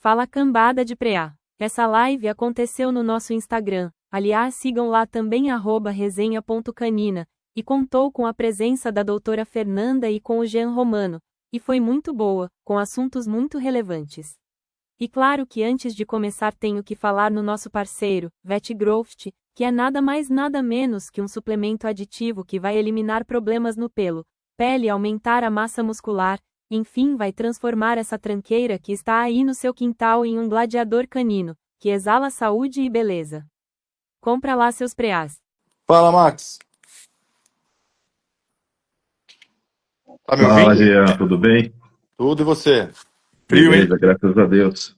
Fala cambada de preá. Essa live aconteceu no nosso Instagram, aliás sigam lá também @resenha.canina, e contou com a presença da doutora Fernanda e com o Jean Romano, e foi muito boa, com assuntos muito relevantes. E claro que antes de começar tenho que falar no nosso parceiro, VetGrowth, que é nada mais nada menos que um suplemento aditivo que vai eliminar problemas no pelo, pele e aumentar a massa muscular, enfim vai transformar essa tranqueira que está aí no seu quintal em um gladiador canino, que exala saúde e beleza. Compra lá seus preás. Fala, Max. Tá me Fala, ouvindo? Jean, tudo bem? Tudo e você? Frio, hein? Beleza, graças a Deus.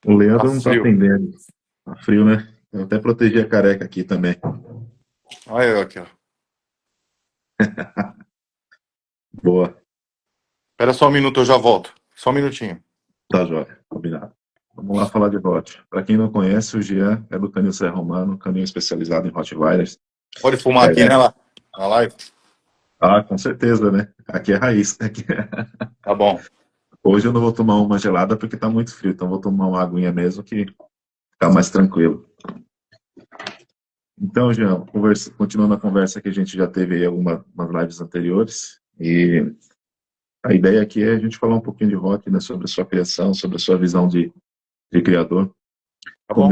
O Tá Leandro não tá frio. atendendo. Tá frio, né? Eu até protegi a careca aqui também. Olha eu aqui, ó. Boa, Espera só um minuto, eu já volto. Só um minutinho. tá jóia, combinado. Vamos lá falar de Hot. Para quem não conhece, o Jean é do Canil Serra Romano, canil especializado em Rottweilers. Pode fumar aqui, né, lá? Na live? Ah, com certeza, né? Aqui é raiz. Tá bom. Hoje eu não vou tomar uma gelada porque tá muito frio, então vou tomar uma aguinha mesmo que fica mais tranquilo. Então, Jean, continuando a conversa que a gente já teve aí algumas lives anteriores, e a ideia aqui é a gente falar um pouquinho de rock, né, sobre a sua criação, sobre a sua visão de criador, Tá bom.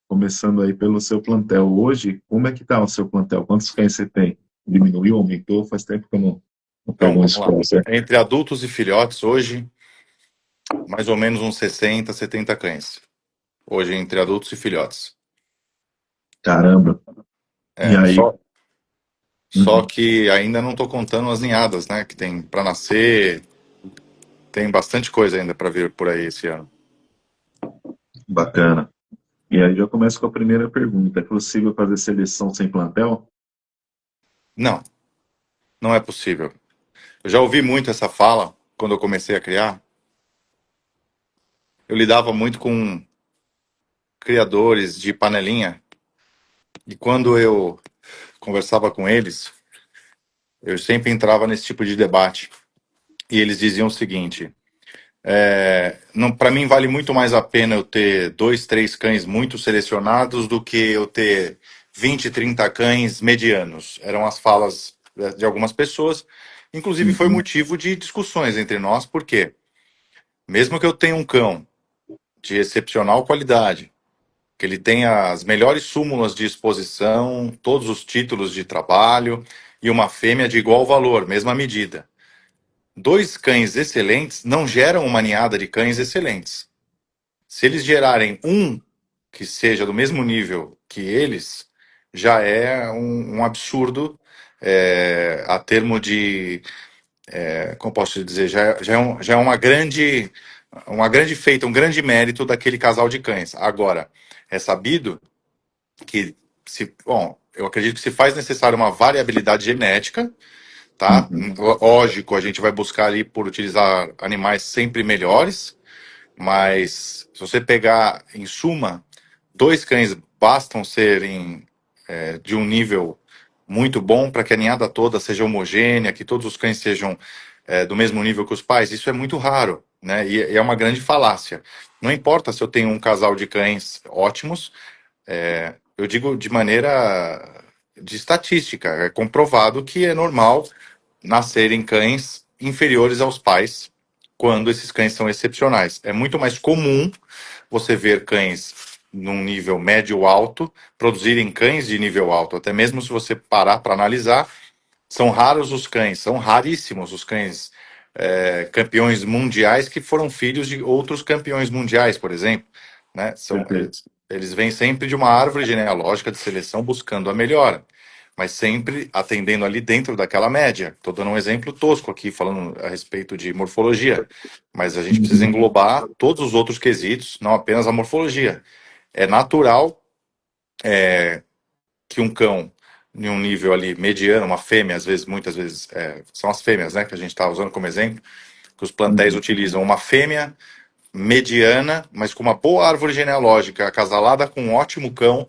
começando aí pelo seu plantel. Hoje, como é que tá o seu plantel? Quantos cães você tem? Diminuiu, aumentou? Faz tempo que eu não Então, pego um vamos lá. score, certo? Entre adultos e filhotes, hoje, mais ou menos uns 60, 70 cães. Hoje, entre adultos e filhotes. Caramba. E É, aí? só Uhum, que ainda não tô contando as ninhadas, né? Que tem pra nascer. Tem bastante coisa ainda pra vir por aí esse ano. bacana. E aí já começo com a primeira pergunta. É possível fazer seleção sem plantel? Não, não é possível. Eu já ouvi muito essa fala quando eu comecei a criar. Eu lidava muito com criadores de panelinha e quando eu conversava com eles, eu sempre entrava nesse tipo de debate e eles diziam o seguinte: não, para mim vale muito mais a pena eu ter dois, três cães muito selecionados do que eu ter 20, 30 cães medianos. Eram as falas de algumas pessoas. Inclusive foi Uhum, motivo de discussões entre nós, porque mesmo que eu tenha um cão de excepcional qualidade, que ele tenha as melhores súmulas de exposição, todos os títulos de trabalho e uma fêmea de igual valor, mesma medida. Dois cães excelentes não geram uma ninhada de cães excelentes. Se eles gerarem um que seja do mesmo nível que eles, já é um absurdo a termo de, como posso dizer, já é uma grande feita, um grande mérito daquele casal de cães. Agora, é sabido que bom, eu acredito que se faz necessário uma variabilidade genética, tá? uhum. Lógico, a gente vai buscar ali por utilizar animais sempre melhores, mas se você pegar, em suma, dois cães bastam serem de um nível muito bom para que a ninhada toda seja homogênea, que todos os cães sejam do mesmo nível que os pais. Isso é muito raro, né? E é uma grande falácia. Não importa se eu tenho um casal de cães ótimos, eu digo de maneira de estatística, é comprovado que é normal nascerem cães inferiores aos pais quando esses cães são excepcionais. É muito mais comum você ver cães num nível médio alto produzirem cães de nível alto. Até mesmo se você parar para analisar, são raros os cães, são raríssimos os cães campeões mundiais que foram filhos de outros campeões mundiais, por exemplo. Né? Perfeito. Eles vêm sempre de uma árvore genealógica de seleção buscando a melhora, mas sempre atendendo ali dentro daquela média. Estou dando um exemplo tosco aqui, falando a respeito de morfologia, mas a gente precisa Uhum, englobar todos os outros quesitos, não apenas a morfologia. É natural que um cão em um nível ali mediano, uma fêmea, às vezes, muitas vezes, são as fêmeas, né, que a gente está usando como exemplo, que os plantéis uhum. utilizam uma fêmea mediana, mas com uma boa árvore genealógica, acasalada com um ótimo cão,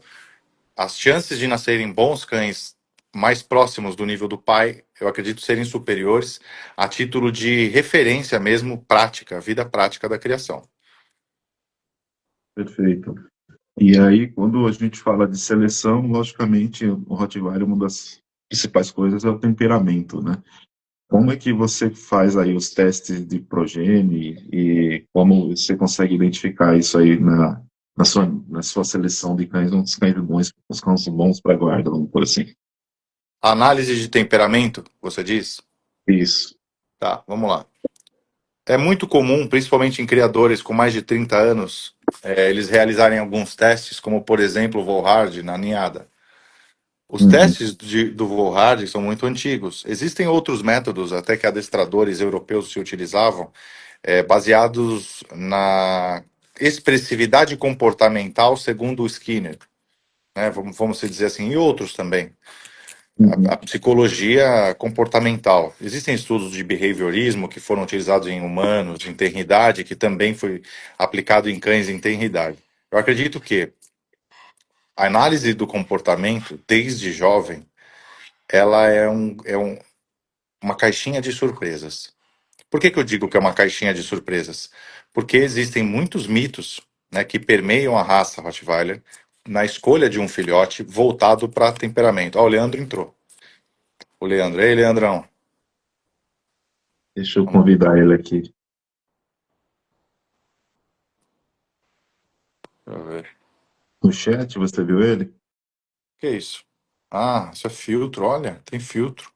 as chances de nascerem bons cães mais próximos do nível do pai eu acredito serem superiores a título de referência mesmo prática, vida prática da criação. Perfeito. E aí, quando a gente fala de seleção, logicamente, o Rottweiler, uma das principais coisas é o temperamento, né? Como é que você faz aí os testes de progenie e como você consegue identificar isso aí na sua seleção de cães, uns cães bons, uns cães bons para guarda, vamos por assim? Análise de temperamento, você diz? Isso. Tá, vamos lá. É muito comum, principalmente em criadores com mais de 30 anos, eles realizarem alguns testes, como por exemplo o Volhard na ninhada. Os Uhum. testes do Volhard são muito antigos. Existem outros métodos, até que adestradores europeus se utilizavam, baseados na expressividade comportamental segundo o Skinner, né? Vamos dizer assim, e outros também. A Uhum. psicologia comportamental. Existem estudos de behaviorismo que foram utilizados em humanos, em tenridade, que também foi aplicado em cães em tenridade. Eu acredito que a análise do comportamento, desde jovem, ela uma caixinha de surpresas. Por que eu digo que é uma caixinha de surpresas? Porque existem muitos mitos, né, que permeiam a raça Rottweiler na escolha de um filhote voltado para temperamento. Ó, o Leandro entrou. O Leandro, ei, Leandrão. Deixa eu Vamos lá. convidar ele aqui. Deixa eu ver. No chat, você viu ele? Que é isso? Ah, isso é filtro, olha, tem filtro.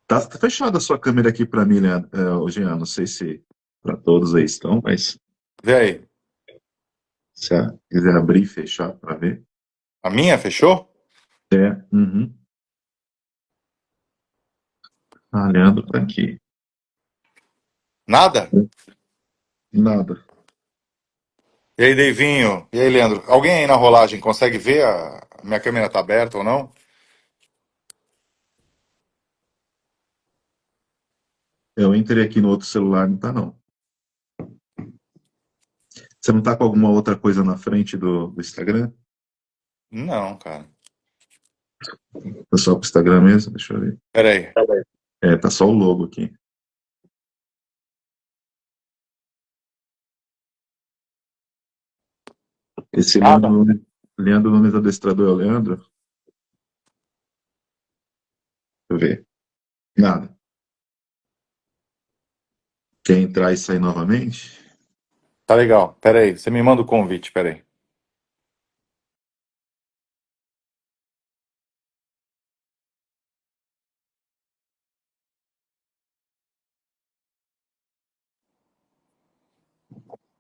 Tá fechada a sua câmera aqui para mim, né, Jean? Não sei se para todos aí estão, mas Vê aí. se quiser abrir e fechar para ver. A minha fechou? É. Uhum. Ah, Leandro tá aqui. Nada? Nada. E aí, Deivinho? E aí, Leandro? Alguém aí na rolagem consegue ver a minha câmera tá aberta ou não? Eu entrei aqui no outro celular, não tá não. Você não tá com alguma outra coisa na frente do Instagram? Não, cara. Tá só pro Instagram mesmo? Deixa eu ver. Pera aí. É, tá só o logo aqui. Esse Nada. Leandro Nunes Adestrador é o Leandro? Deixa eu ver. Nada. Quer entrar e sair novamente? Tá legal. Pera aí. Você me manda o convite, pera aí.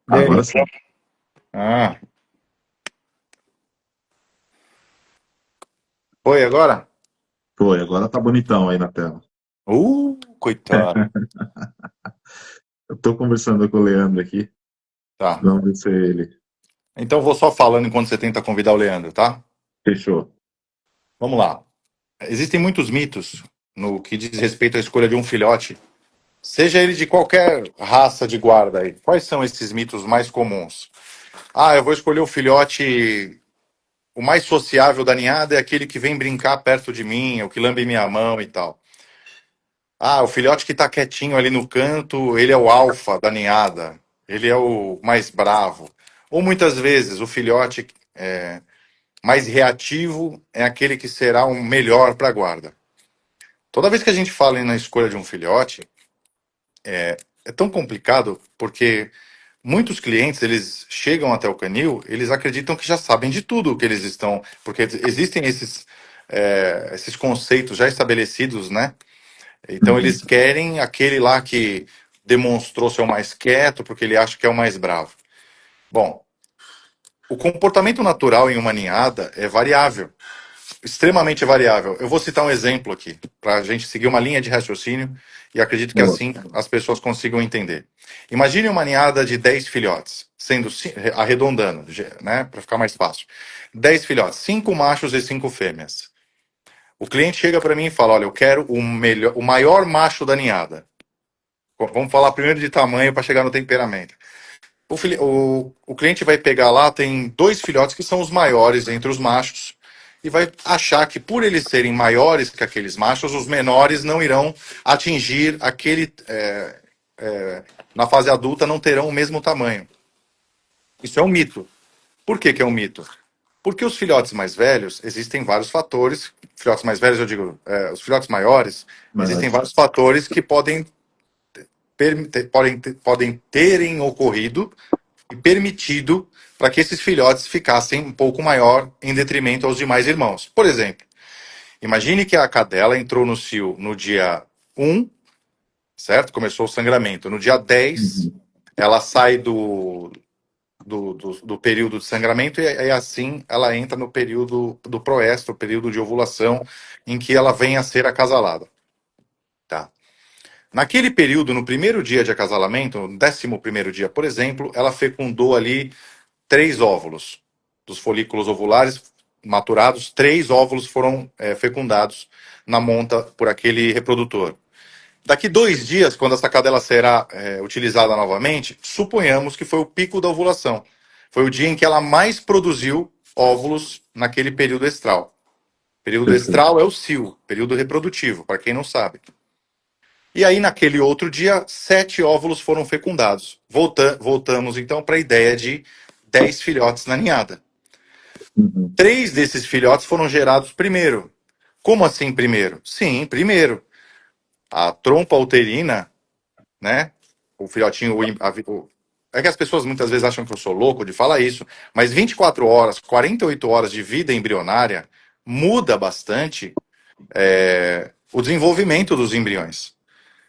E Agora aí? sim. Ah, foi agora? Foi, agora tá bonitão aí na tela. Coitado. Eu tô conversando com o Leandro aqui. Tá. Vamos ver se é ele. Então vou só falando enquanto você tenta convidar o Leandro, tá? Fechou. Vamos lá. Existem muitos mitos no que diz respeito à escolha de um filhote, seja ele de qualquer raça de guarda aí. Quais são esses mitos mais comuns? Ah, eu vou escolher o filhote, o mais sociável da ninhada é aquele que vem brincar perto de mim, o que lambe minha mão e tal. Ah, o filhote que tá quietinho ali no canto, ele é o alfa da ninhada, ele é o mais bravo. Ou muitas vezes o filhote mais reativo é aquele que será o melhor para a guarda. Toda vez que a gente fala na escolha de um filhote, é tão complicado porque muitos clientes, eles chegam até o canil, eles acreditam que já sabem de tudo o que eles estão, porque existem esses conceitos já estabelecidos, né? Então Uhum. eles querem aquele lá que demonstrou ser o mais quieto, porque ele acha que é o mais bravo. Bom, o comportamento natural em uma ninhada é variável, extremamente variável. Eu vou citar um exemplo aqui, para a gente seguir uma linha de raciocínio, e acredito que Boa. assim as pessoas consigam entender. Imagine uma ninhada de 10 filhotes, sendo arredondando, né, para ficar mais fácil. 10 filhotes, 5 machos e 5 fêmeas. O cliente chega para mim e fala: olha, eu quero o maior macho da ninhada. Vamos falar primeiro de tamanho para chegar no temperamento. O cliente vai pegar lá, tem 2 filhotes que são os maiores entre os machos, e vai achar que por eles serem maiores que aqueles machos, os menores não irão atingir aquele. Na fase adulta não terão o mesmo tamanho. Isso é um mito. Por que, que é um mito? Porque os filhotes mais velhos, existem vários fatores. Filhotes mais velhos, eu digo, os filhotes maiores, existem Maiores. vários fatores que podem terem ocorrido e permitido para que esses filhotes ficassem um pouco maior em detrimento aos demais irmãos. Por exemplo, imagine que a cadela entrou no cio no dia 1, certo? Começou o sangramento. No dia 10, Uhum. ela sai do período de sangramento e assim ela entra no período do proestro, período de ovulação, em que ela vem a ser acasalada. Tá? Naquele período, no primeiro dia de acasalamento, no 11º dia, por exemplo, ela fecundou ali 3 óvulos. Dos folículos ovulares maturados, 3 óvulos foram fecundados na monta por aquele reprodutor. Daqui 2 dias, quando essa cadela será utilizada novamente, suponhamos que foi o pico da ovulação. Foi o dia em que ela mais produziu óvulos naquele período estral. Período Perfeito. estral é o cio, período reprodutivo, para quem não sabe. E aí, naquele outro dia, 7 óvulos foram fecundados. Voltamos, então, para a ideia de 10 filhotes na ninhada. Uhum. 3 desses filhotes foram gerados primeiro. Como assim primeiro? Sim, primeiro. A trompa uterina, né? O filhotinho. É que as pessoas muitas vezes acham que eu sou louco de falar isso, mas 24 horas, 48 horas de vida embrionária muda bastante o desenvolvimento dos embriões.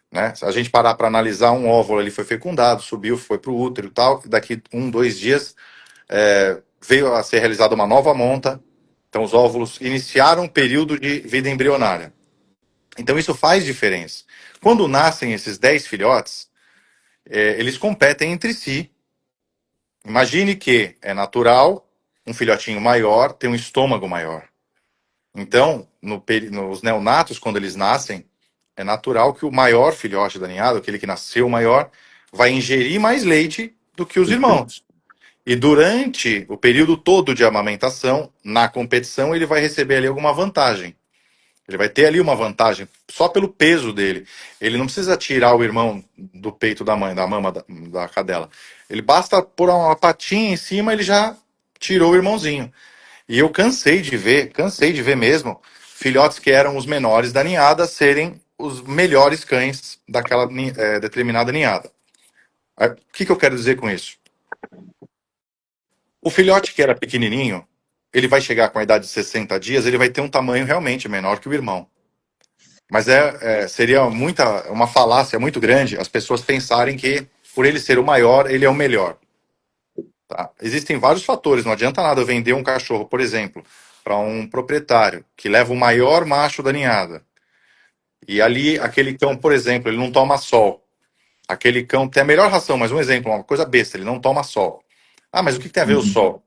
Né? Se a gente parar para analisar um óvulo, ele foi fecundado, subiu, foi para o útero e tal, e daqui 2 dias veio a ser realizada uma nova monta. Então, os óvulos iniciaram um período de vida embrionária. Então, isso faz diferença. Quando nascem esses 10 filhotes, eles competem entre si. Imagine que é natural um filhotinho maior ter um estômago maior. Então, nos neonatos, quando eles nascem, é natural que o maior filhote da ninhada, aquele que nasceu maior, vai ingerir mais leite do que os Perfeito. irmãos. E durante o período todo de amamentação, na competição, ele vai receber ali alguma vantagem. Ele vai ter ali uma vantagem só pelo peso dele. Ele não precisa tirar o irmão do peito da mãe, da mama da cadela. Ele basta pôr uma patinha em cima, ele já tirou o irmãozinho. E eu cansei de ver mesmo, filhotes que eram os menores da ninhada serem os melhores cães daquela determinada ninhada. O que eu quero dizer com isso? O filhote que era pequenininho, ele vai chegar com a idade de 60 dias, ele vai ter um tamanho realmente menor que o irmão. Mas seria uma falácia muito grande as pessoas pensarem que, por ele ser o maior, ele é o melhor. Tá? Existem vários fatores, não adianta nada eu vender um cachorro, por exemplo, para um proprietário que leva o maior macho da ninhada. E ali, aquele cão, por exemplo, ele não toma sol. Aquele cão tem a melhor ração, mas um exemplo, uma coisa besta, ele não toma sol. Ah, mas o que tem a ver o Uhum. sol?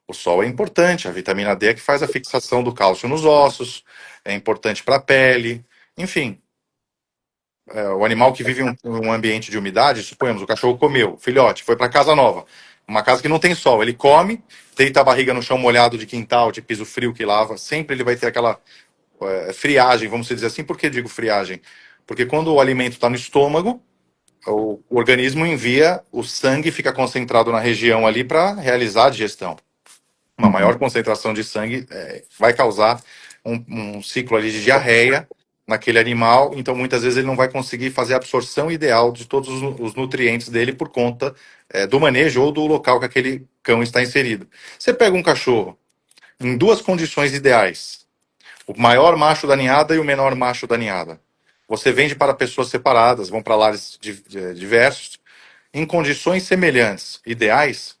O sol é importante, a vitamina D é que faz a fixação do cálcio nos ossos, é importante para a pele, enfim. O animal que vive em um ambiente de umidade, suponhamos, o cachorro comeu, filhote, foi para casa nova, uma casa que não tem sol, ele come, deita a barriga no chão molhado de quintal, de piso frio que lava, sempre ele vai ter aquela friagem, vamos dizer assim. Por que digo friagem? Porque quando o alimento está no estômago, o organismo envia o sangue, fica concentrado na região ali para realizar a digestão. Uma maior Uhum. concentração de sangue vai causar um ciclo ali de diarreia naquele animal, então muitas vezes ele não vai conseguir fazer a absorção ideal de todos os nutrientes dele por conta do manejo ou do local que aquele cão está inserido. Você pega um cachorro em 2 condições ideais, o maior macho da ninhada e o menor macho da ninhada. Você vende para pessoas separadas, vão para lares diversos, em condições semelhantes, ideais,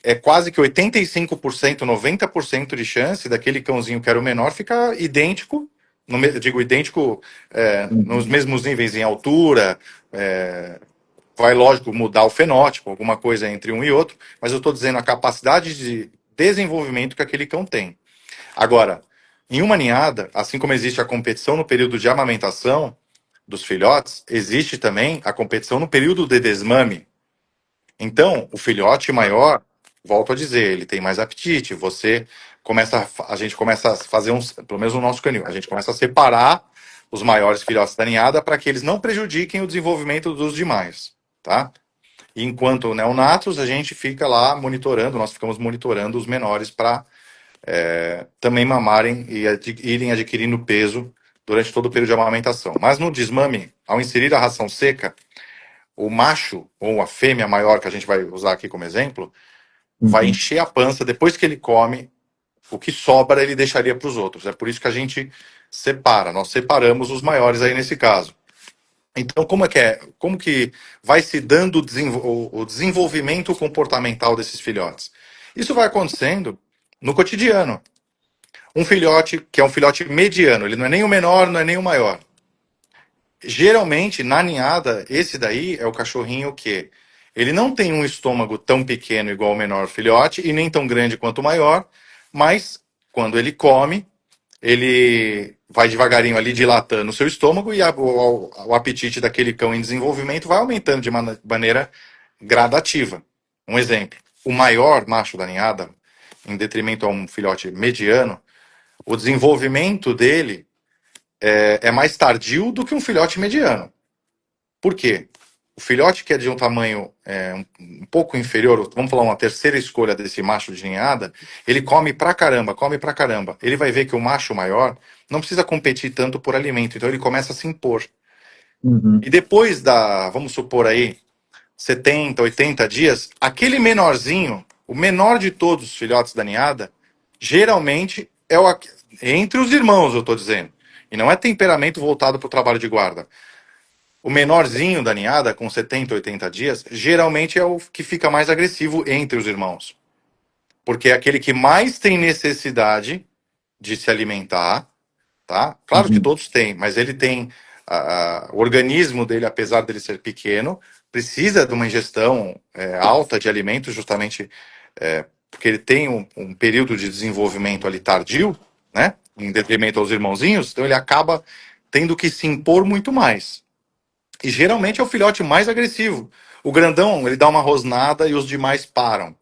é quase que 85%, 90% de chance daquele cãozinho que era o menor ficar idêntico, digo idêntico nos Uhum. mesmos níveis em altura, vai, lógico, mudar o fenótipo, alguma coisa entre um e outro, mas eu estou dizendo a capacidade de desenvolvimento que aquele cão tem. Agora, em uma ninhada, assim como existe a competição no período de amamentação dos filhotes, existe também a competição no período de desmame. Então, o filhote maior, volto a dizer, ele tem mais apetite. Você a gente começa a fazer pelo menos no nosso canil, a gente começa a separar os maiores filhotes da ninhada para que eles não prejudiquem o desenvolvimento dos demais, tá? E enquanto neonatos, a gente fica lá monitorando, nós ficamos monitorando os menores para também mamarem e irem adquirindo peso durante todo o período de amamentação. Mas no desmame, ao inserir a ração seca, o macho ou a fêmea maior, que a gente vai usar aqui como exemplo, vai encher a pança depois que ele come. O que sobra ele deixaria para os outros. É por isso que a gente separa. Nós separamos os maiores aí nesse caso. Então, como que vai se dando o desenvolvimento comportamental desses filhotes? Isso vai acontecendo no cotidiano. Um filhote que é um filhote mediano, ele não é nem o menor, não é nem o maior. Geralmente, na ninhada, esse daí é o cachorrinho que ele não tem um estômago tão pequeno igual o menor filhote e nem tão grande quanto o maior, mas quando ele come, ele vai devagarinho ali dilatando o seu estômago e o apetite daquele cão em desenvolvimento vai aumentando de maneira gradativa. Um exemplo, o maior macho da ninhada, em detrimento a um filhote mediano, o desenvolvimento dele é mais tardio do que um filhote mediano. Por quê? O filhote que é de um tamanho um pouco inferior, vamos falar uma terceira escolha desse macho de ninhada, ele come pra caramba, come pra caramba. Ele vai ver que o macho maior não precisa competir tanto por alimento, então ele começa a se impor. E depois vamos supor aí, 70, 80 dias, aquele menorzinho, o menor de todos os filhotes da ninhada, geralmente entre os irmãos, eu tô dizendo. E não é temperamento voltado para o trabalho de guarda. O menorzinho da ninhada, com 70, 80 dias, geralmente é o que fica mais agressivo entre os irmãos. Porque é aquele que mais tem necessidade de se alimentar, tá? Claro que todos têm, mas ele tem o organismo dele, apesar dele ser pequeno, precisa de uma ingestão alta de alimentos, justamente porque ele tem um período de desenvolvimento ali tardio, né? Em detrimento aos irmãozinhos, então ele acaba tendo que se impor muito mais. E geralmente é o filhote mais agressivo. O grandão, ele dá uma rosnada e os demais param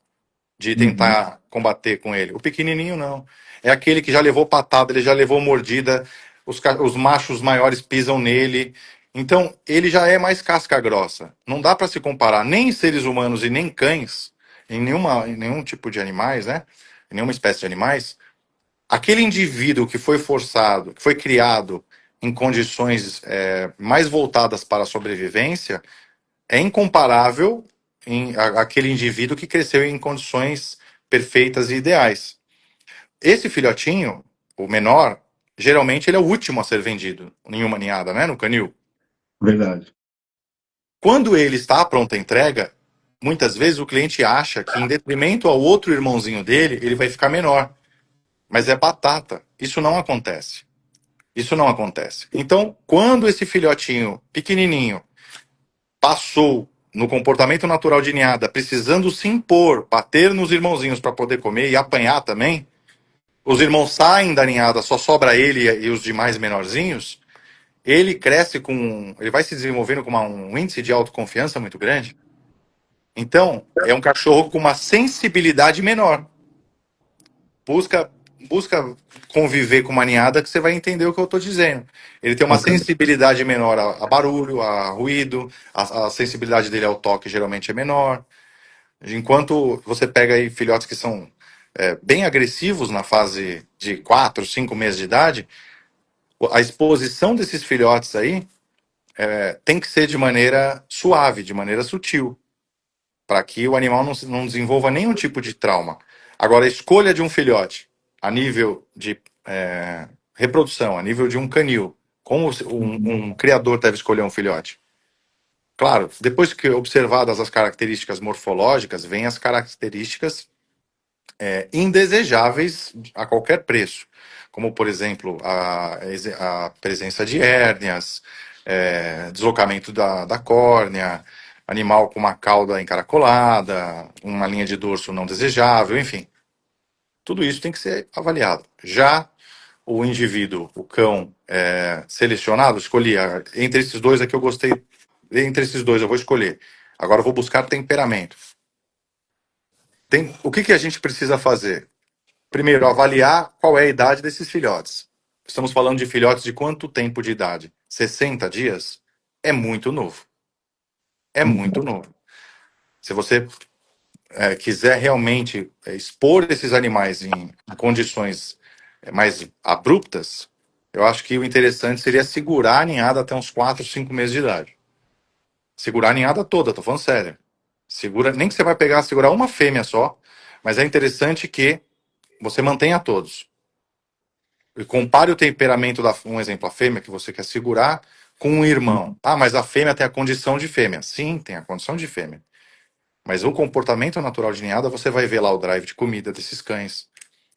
de tentar combater com ele. O pequenininho não. É aquele que já levou patada, ele já levou mordida, os machos maiores pisam nele. Então, ele já é mais casca grossa. Não dá para se comparar nem seres humanos e nem cães, em nenhum tipo de animais, né? Em nenhuma espécie de animais. Aquele indivíduo que foi forçado, que foi criado em condições mais voltadas para a sobrevivência, é incomparável àquele indivíduo que cresceu em condições perfeitas e ideais. Esse filhotinho, o menor, geralmente ele é o último a ser vendido em uma ninhada, né, no canil. Verdade. Quando ele está à pronta entrega, muitas vezes o cliente acha que, em detrimento ao outro irmãozinho dele, ele vai ficar menor. Mas é batata. Isso não acontece. Isso não acontece. Então, quando esse filhotinho pequenininho passou no comportamento natural de ninhada, precisando se impor, bater nos irmãozinhos para poder comer e apanhar também, os irmãos saem da ninhada, só sobra ele e os demais menorzinhos, ele cresce ele vai se desenvolvendo com um índice de autoconfiança muito grande. Então, é um cachorro com uma sensibilidade menor. Busca conviver com uma ninhada que você vai entender o que eu estou dizendo. Ele tem uma sensibilidade menor a barulho, a ruído, a sensibilidade dele ao toque geralmente é menor. Enquanto você pega aí filhotes que são bem agressivos na fase de 4, 5 meses de idade, a exposição desses filhotes aí tem que ser de maneira suave, de maneira sutil, para que o animal não desenvolva nenhum tipo de trauma. Agora, a escolha de um filhote a nível de reprodução, a nível de um canil, como um criador deve escolher um filhote? Claro, depois que observadas as características morfológicas, vêm as características indesejáveis a qualquer preço, como, por exemplo, a presença de hérnias, deslocamento da córnea, animal com uma cauda encaracolada, uma linha de dorso não desejável, enfim. Tudo isso tem que ser avaliado. Já o indivíduo, o cão selecionado, escolhi, entre esses dois aqui eu gostei, entre esses dois eu vou escolher. Agora eu vou buscar temperamento. O que a gente precisa fazer? primeiro, avaliar qual é a idade desses filhotes. Estamos falando de filhotes de quanto tempo de idade? 60 dias? É muito novo. É muito Uhum. novo. Se você quiser realmente expor esses animais em condições mais abruptas, eu acho que o interessante seria segurar a ninhada até uns 4, 5 meses de idade. Segurar a ninhada toda, tô falando sério. Segura, nem que você vai pegar, segurar uma fêmea só, mas é interessante que você mantenha todos. E compare o temperamento da, um exemplo, a fêmea que você quer segurar com um irmão. Ah, mas a fêmea tem a condição de fêmea. Sim, tem a condição de fêmea. Mas o comportamento natural de ninhada, você vai ver lá o drive de comida desses cães.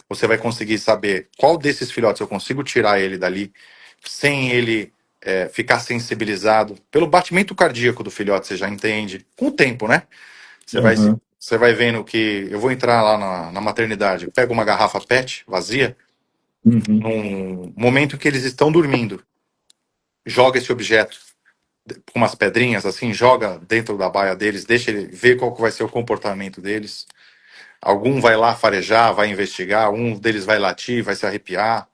Você vai conseguir saber qual desses filhotes eu consigo tirar ele dali sem ele ficar sensibilizado. Pelo batimento cardíaco do filhote, você já entende. Com o tempo, né? Você vai, Uhum. você vai vendo que eu vou entrar lá na maternidade, pego uma garrafa PET vazia, Uhum. num momento que eles estão dormindo, joga esse objeto com umas pedrinhas assim, joga dentro da baia deles, deixa ele ver qual que vai ser o comportamento deles. Algum vai lá farejar, vai investigar, um deles vai latir, vai se arrepiar,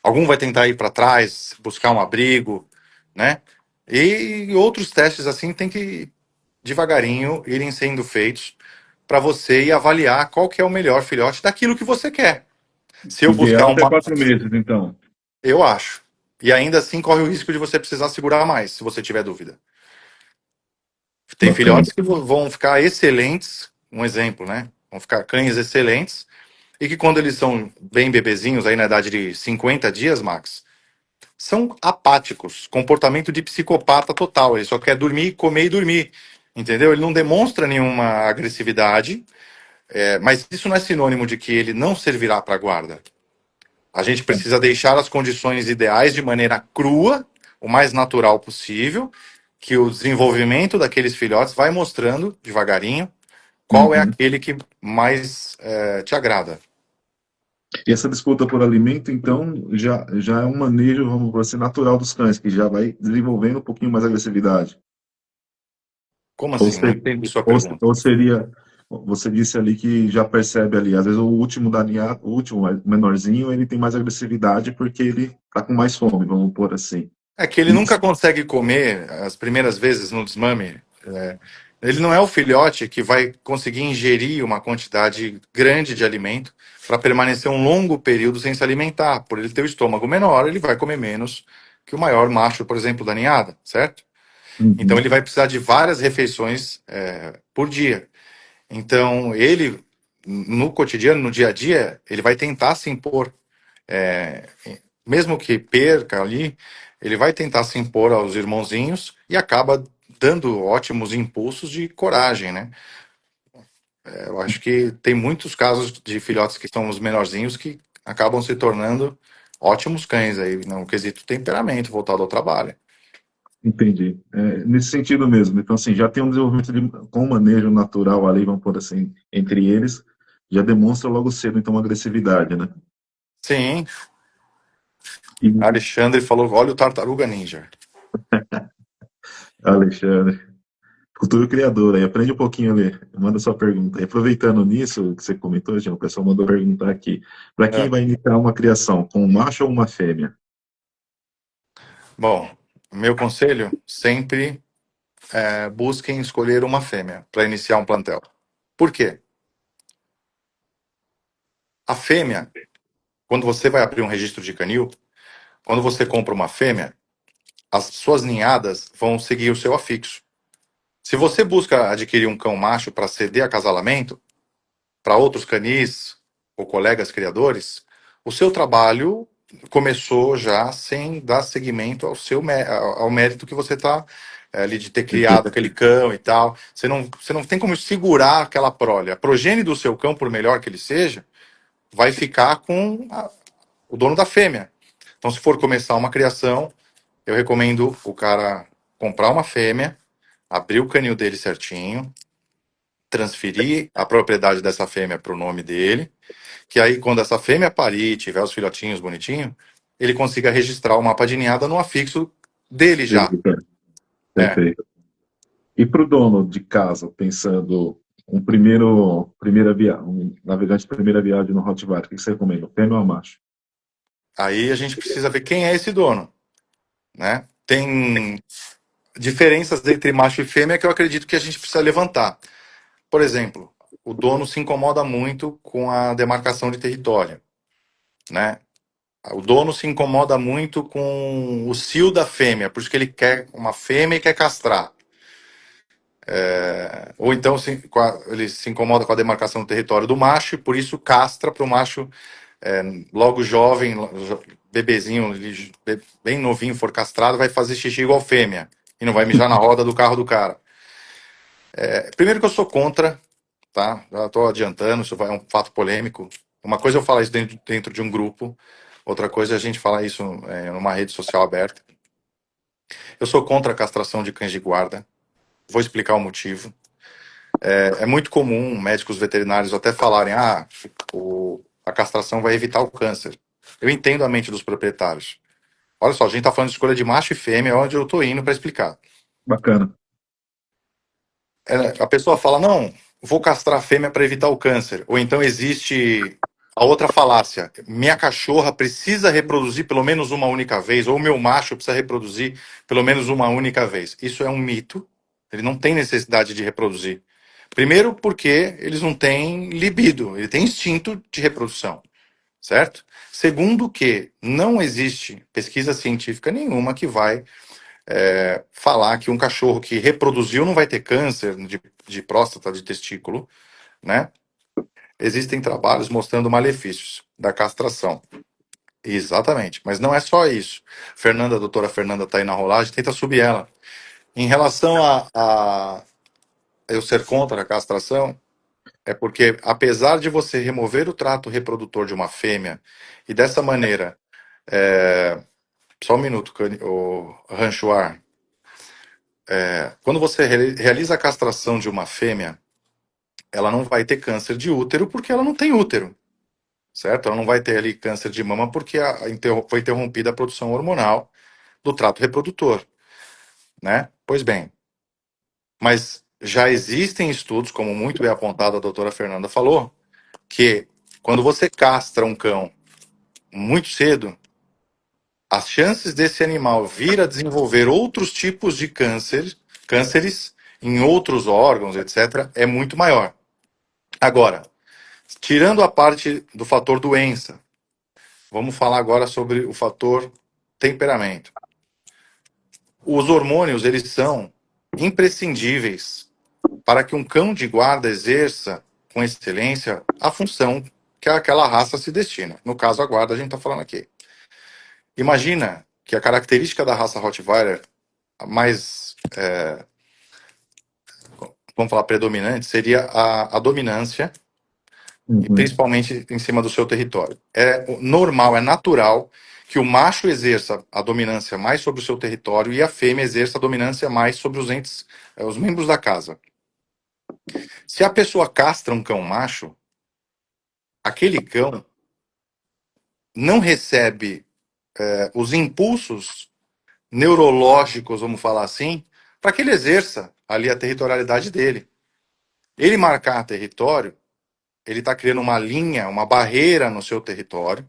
algum vai tentar ir para trás, buscar um abrigo, né? E outros testes assim tem que devagarinho irem sendo feitos para você ir avaliar qual que é o melhor filhote daquilo que você quer. Se eu buscar Ideal até uma, 4 meses, então. eu acho. E ainda assim corre o risco de você precisar segurar mais, se você tiver dúvida. Tem Bacana. filhotes que vão ficar excelentes, um exemplo, né? Vão ficar cães excelentes, e que quando eles são bem bebezinhos, aí na idade de 50 dias, Max, são apáticos, comportamento de psicopata total. Ele só quer dormir, comer e dormir. Entendeu? Ele não demonstra nenhuma agressividade, mas isso não é sinônimo de que ele não servirá para a guarda. A gente precisa deixar as condições ideais de maneira crua, o mais natural possível, que o desenvolvimento daqueles filhotes vai mostrando devagarinho qual é Uhum. aquele que mais te agrada. E essa disputa por alimento, então, já é um manejo, vamos dizer assim, natural dos cães, que já vai desenvolvendo um pouquinho mais agressividade. Como Ou, assim? Não se- entendi sua pergunta. ou seria, você disse ali que já percebe ali, às vezes o último da ninhada, o último menorzinho, ele tem mais agressividade porque ele tá com mais fome, vamos pôr assim. É que ele nunca Isso. consegue comer as primeiras vezes no desmame. Ele não é o filhote que vai conseguir ingerir uma quantidade grande de alimento para permanecer um longo período sem se alimentar. Por ele ter o estômago menor, ele vai comer menos que o maior macho, por exemplo, da ninhada, certo? Então Uhum. ele vai precisar de várias refeições por dia. Então ele, no cotidiano, no dia a dia, ele vai tentar se impor. É, mesmo que perca ali, ele vai tentar se impor aos irmãozinhos e acaba dando ótimos impulsos de coragem, né? Eu acho que tem muitos casos de filhotes que são os menorzinhos que acabam se tornando ótimos cães aí, no quesito temperamento voltado ao trabalho. Entendi. É, nesse sentido mesmo. Então, assim, já tem um desenvolvimento com um manejo natural ali, vamos pôr assim, entre eles, já demonstra logo cedo, então, uma agressividade, né? Sim, E, Alexandre falou: olha o Tartaruga Ninja. Alexandre, futuro criador, aí aprende um pouquinho ali, manda sua pergunta. E aproveitando nisso que você comentou, Jean, o pessoal mandou perguntar aqui, para quem É. vai iniciar uma criação, com um macho ou uma fêmea? Bom, meu conselho, sempre busquem escolher uma fêmea para iniciar um plantel. Por quê? A fêmea, quando você vai abrir um registro de canil, quando você compra uma fêmea, as suas ninhadas vão seguir o seu afixo. Se você busca adquirir um cão macho para ceder acasalamento para outros canis ou colegas criadores, o seu trabalho começou já sem dar seguimento ao mérito que você está ali de ter criado aquele cão e tal. Você não tem como segurar aquela prole. A progênie do seu cão, por melhor que ele seja, vai ficar com o dono da fêmea. Então, se for começar uma criação, eu recomendo o cara comprar uma fêmea, abrir o canil dele certinho, transferir a propriedade dessa fêmea para o nome dele, que aí quando essa fêmea parir, tiver os filhotinhos bonitinhos, ele consiga registrar o mapa de ninhada no afixo dele já. É. Perfeito. E para o dono de casa, pensando um navegante de primeira viagem no Rottweiler, o que você recomenda, fêmea ou macho? Aí a gente precisa ver quem é esse dono, né? Tem diferenças entre macho e fêmea que eu acredito que a gente precisa levantar. Por exemplo, o dono se incomoda muito com a demarcação de território, né? O dono se incomoda muito com o cio da fêmea, por isso que ele quer uma fêmea e quer castrar. Ou então ele se incomoda com a demarcação do território do macho e por isso castra para o macho logo jovem, bebezinho, bem novinho, for castrado, vai fazer xixi igual fêmea e não vai mijar na roda do carro do cara. Primeiro que eu sou contra, tá? Já estou adiantando, isso é um fato polêmico. Uma coisa é eu falar isso dentro de um grupo, outra coisa é a gente falar isso numa rede social aberta. Eu sou contra a castração de cães de guarda. Vou explicar o motivo. É muito comum médicos veterinários até falarem: a castração vai evitar o câncer. Eu entendo a mente dos proprietários. Olha só, a gente está falando de escolha de macho e fêmea, é onde eu estou indo para explicar. Bacana. A pessoa fala: não, vou castrar a fêmea para evitar o câncer. Ou então existe a outra falácia: minha cachorra precisa reproduzir pelo menos uma única vez, ou meu macho precisa reproduzir pelo menos uma única vez. Isso é um mito. Ele não tem necessidade de reproduzir. Primeiro, porque eles não têm libido, ele tem instinto de reprodução, certo? Segundo, que não existe pesquisa científica nenhuma que vai falar que um cachorro que reproduziu não vai ter câncer de próstata, de testículo, né? Existem trabalhos mostrando malefícios da castração. Exatamente, mas não é só isso. A doutora Fernanda está aí na rolagem, tenta subir ela. Em relação a eu ser contra a castração, é porque, apesar de você remover o trato reprodutor de uma fêmea, e dessa maneira, só um minuto, o Ranchoar, quando você realiza a castração de uma fêmea, ela não vai ter câncer de útero porque ela não tem útero, certo? Ela não vai ter ali câncer de mama porque foi interrompida a produção hormonal do trato reprodutor, né? Pois bem, mas já existem estudos, como muito bem apontado a doutora Fernanda falou, que quando você castra um cão muito cedo, as chances desse animal vir a desenvolver outros tipos de cânceres em outros órgãos, etc., é muito maior. Agora, tirando a parte do fator doença, vamos falar agora sobre o fator temperamento. Os hormônios, eles são imprescindíveis para que um cão de guarda exerça com excelência a função que aquela raça se destina. No caso, a guarda, a gente está falando aqui. Imagina que a característica da raça Rottweiler mais, vamos falar, predominante, seria a dominância, e Uhum. principalmente em cima do seu território. É normal, é natural que o macho exerça a dominância mais sobre o seu território e a fêmea exerça a dominância mais sobre os membros da casa. Se a pessoa castra um cão macho, aquele cão não recebe os impulsos neurológicos, vamos falar assim, para que ele exerça ali a territorialidade dele. Ele marcar território, ele está criando uma linha, uma barreira no seu território,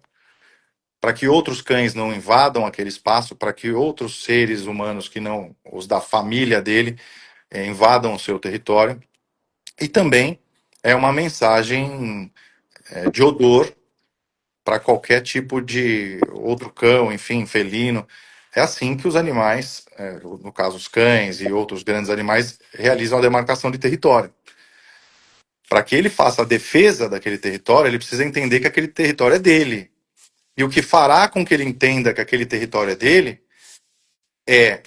para que outros cães não invadam aquele espaço, para que outros seres humanos que não os da família dele invadam o seu território. E também é uma mensagem de odor para qualquer tipo de outro cão, enfim, felino. É assim que os animais, no caso os cães e outros grandes animais, realizam a demarcação de território. Para que ele faça a defesa daquele território, ele precisa entender que aquele território é dele. E o que fará com que ele entenda que aquele território é dele é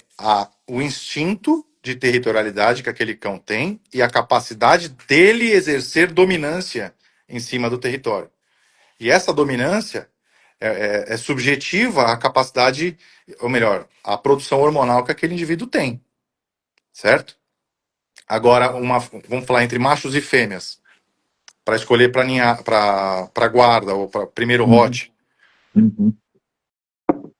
o instinto de territorialidade que aquele cão tem e a capacidade dele exercer dominância em cima do território. E essa dominância é subjetiva à capacidade, ou melhor, à produção hormonal que aquele indivíduo tem, certo? Agora, vamos falar entre machos e fêmeas, para escolher para guarda ou para primeiro Uhum. rote. Uhum.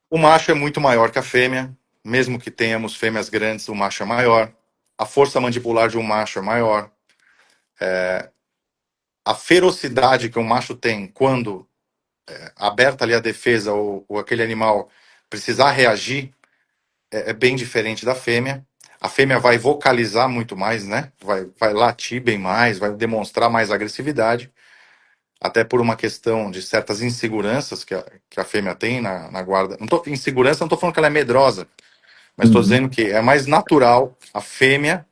O macho é muito maior que a fêmea, mesmo que tenhamos fêmeas grandes, o macho é maior. A força mandibular de um macho é maior. A ferocidade que um macho tem quando aberta ali a defesa ou aquele animal precisar reagir é bem diferente da fêmea. A fêmea vai vocalizar muito mais, né? Vai latir bem mais, vai demonstrar mais agressividade, até por uma questão de certas inseguranças que a fêmea tem na guarda. Insegurança, não estou falando que ela é medrosa, mas estou Uhum. dizendo que é mais natural a fêmea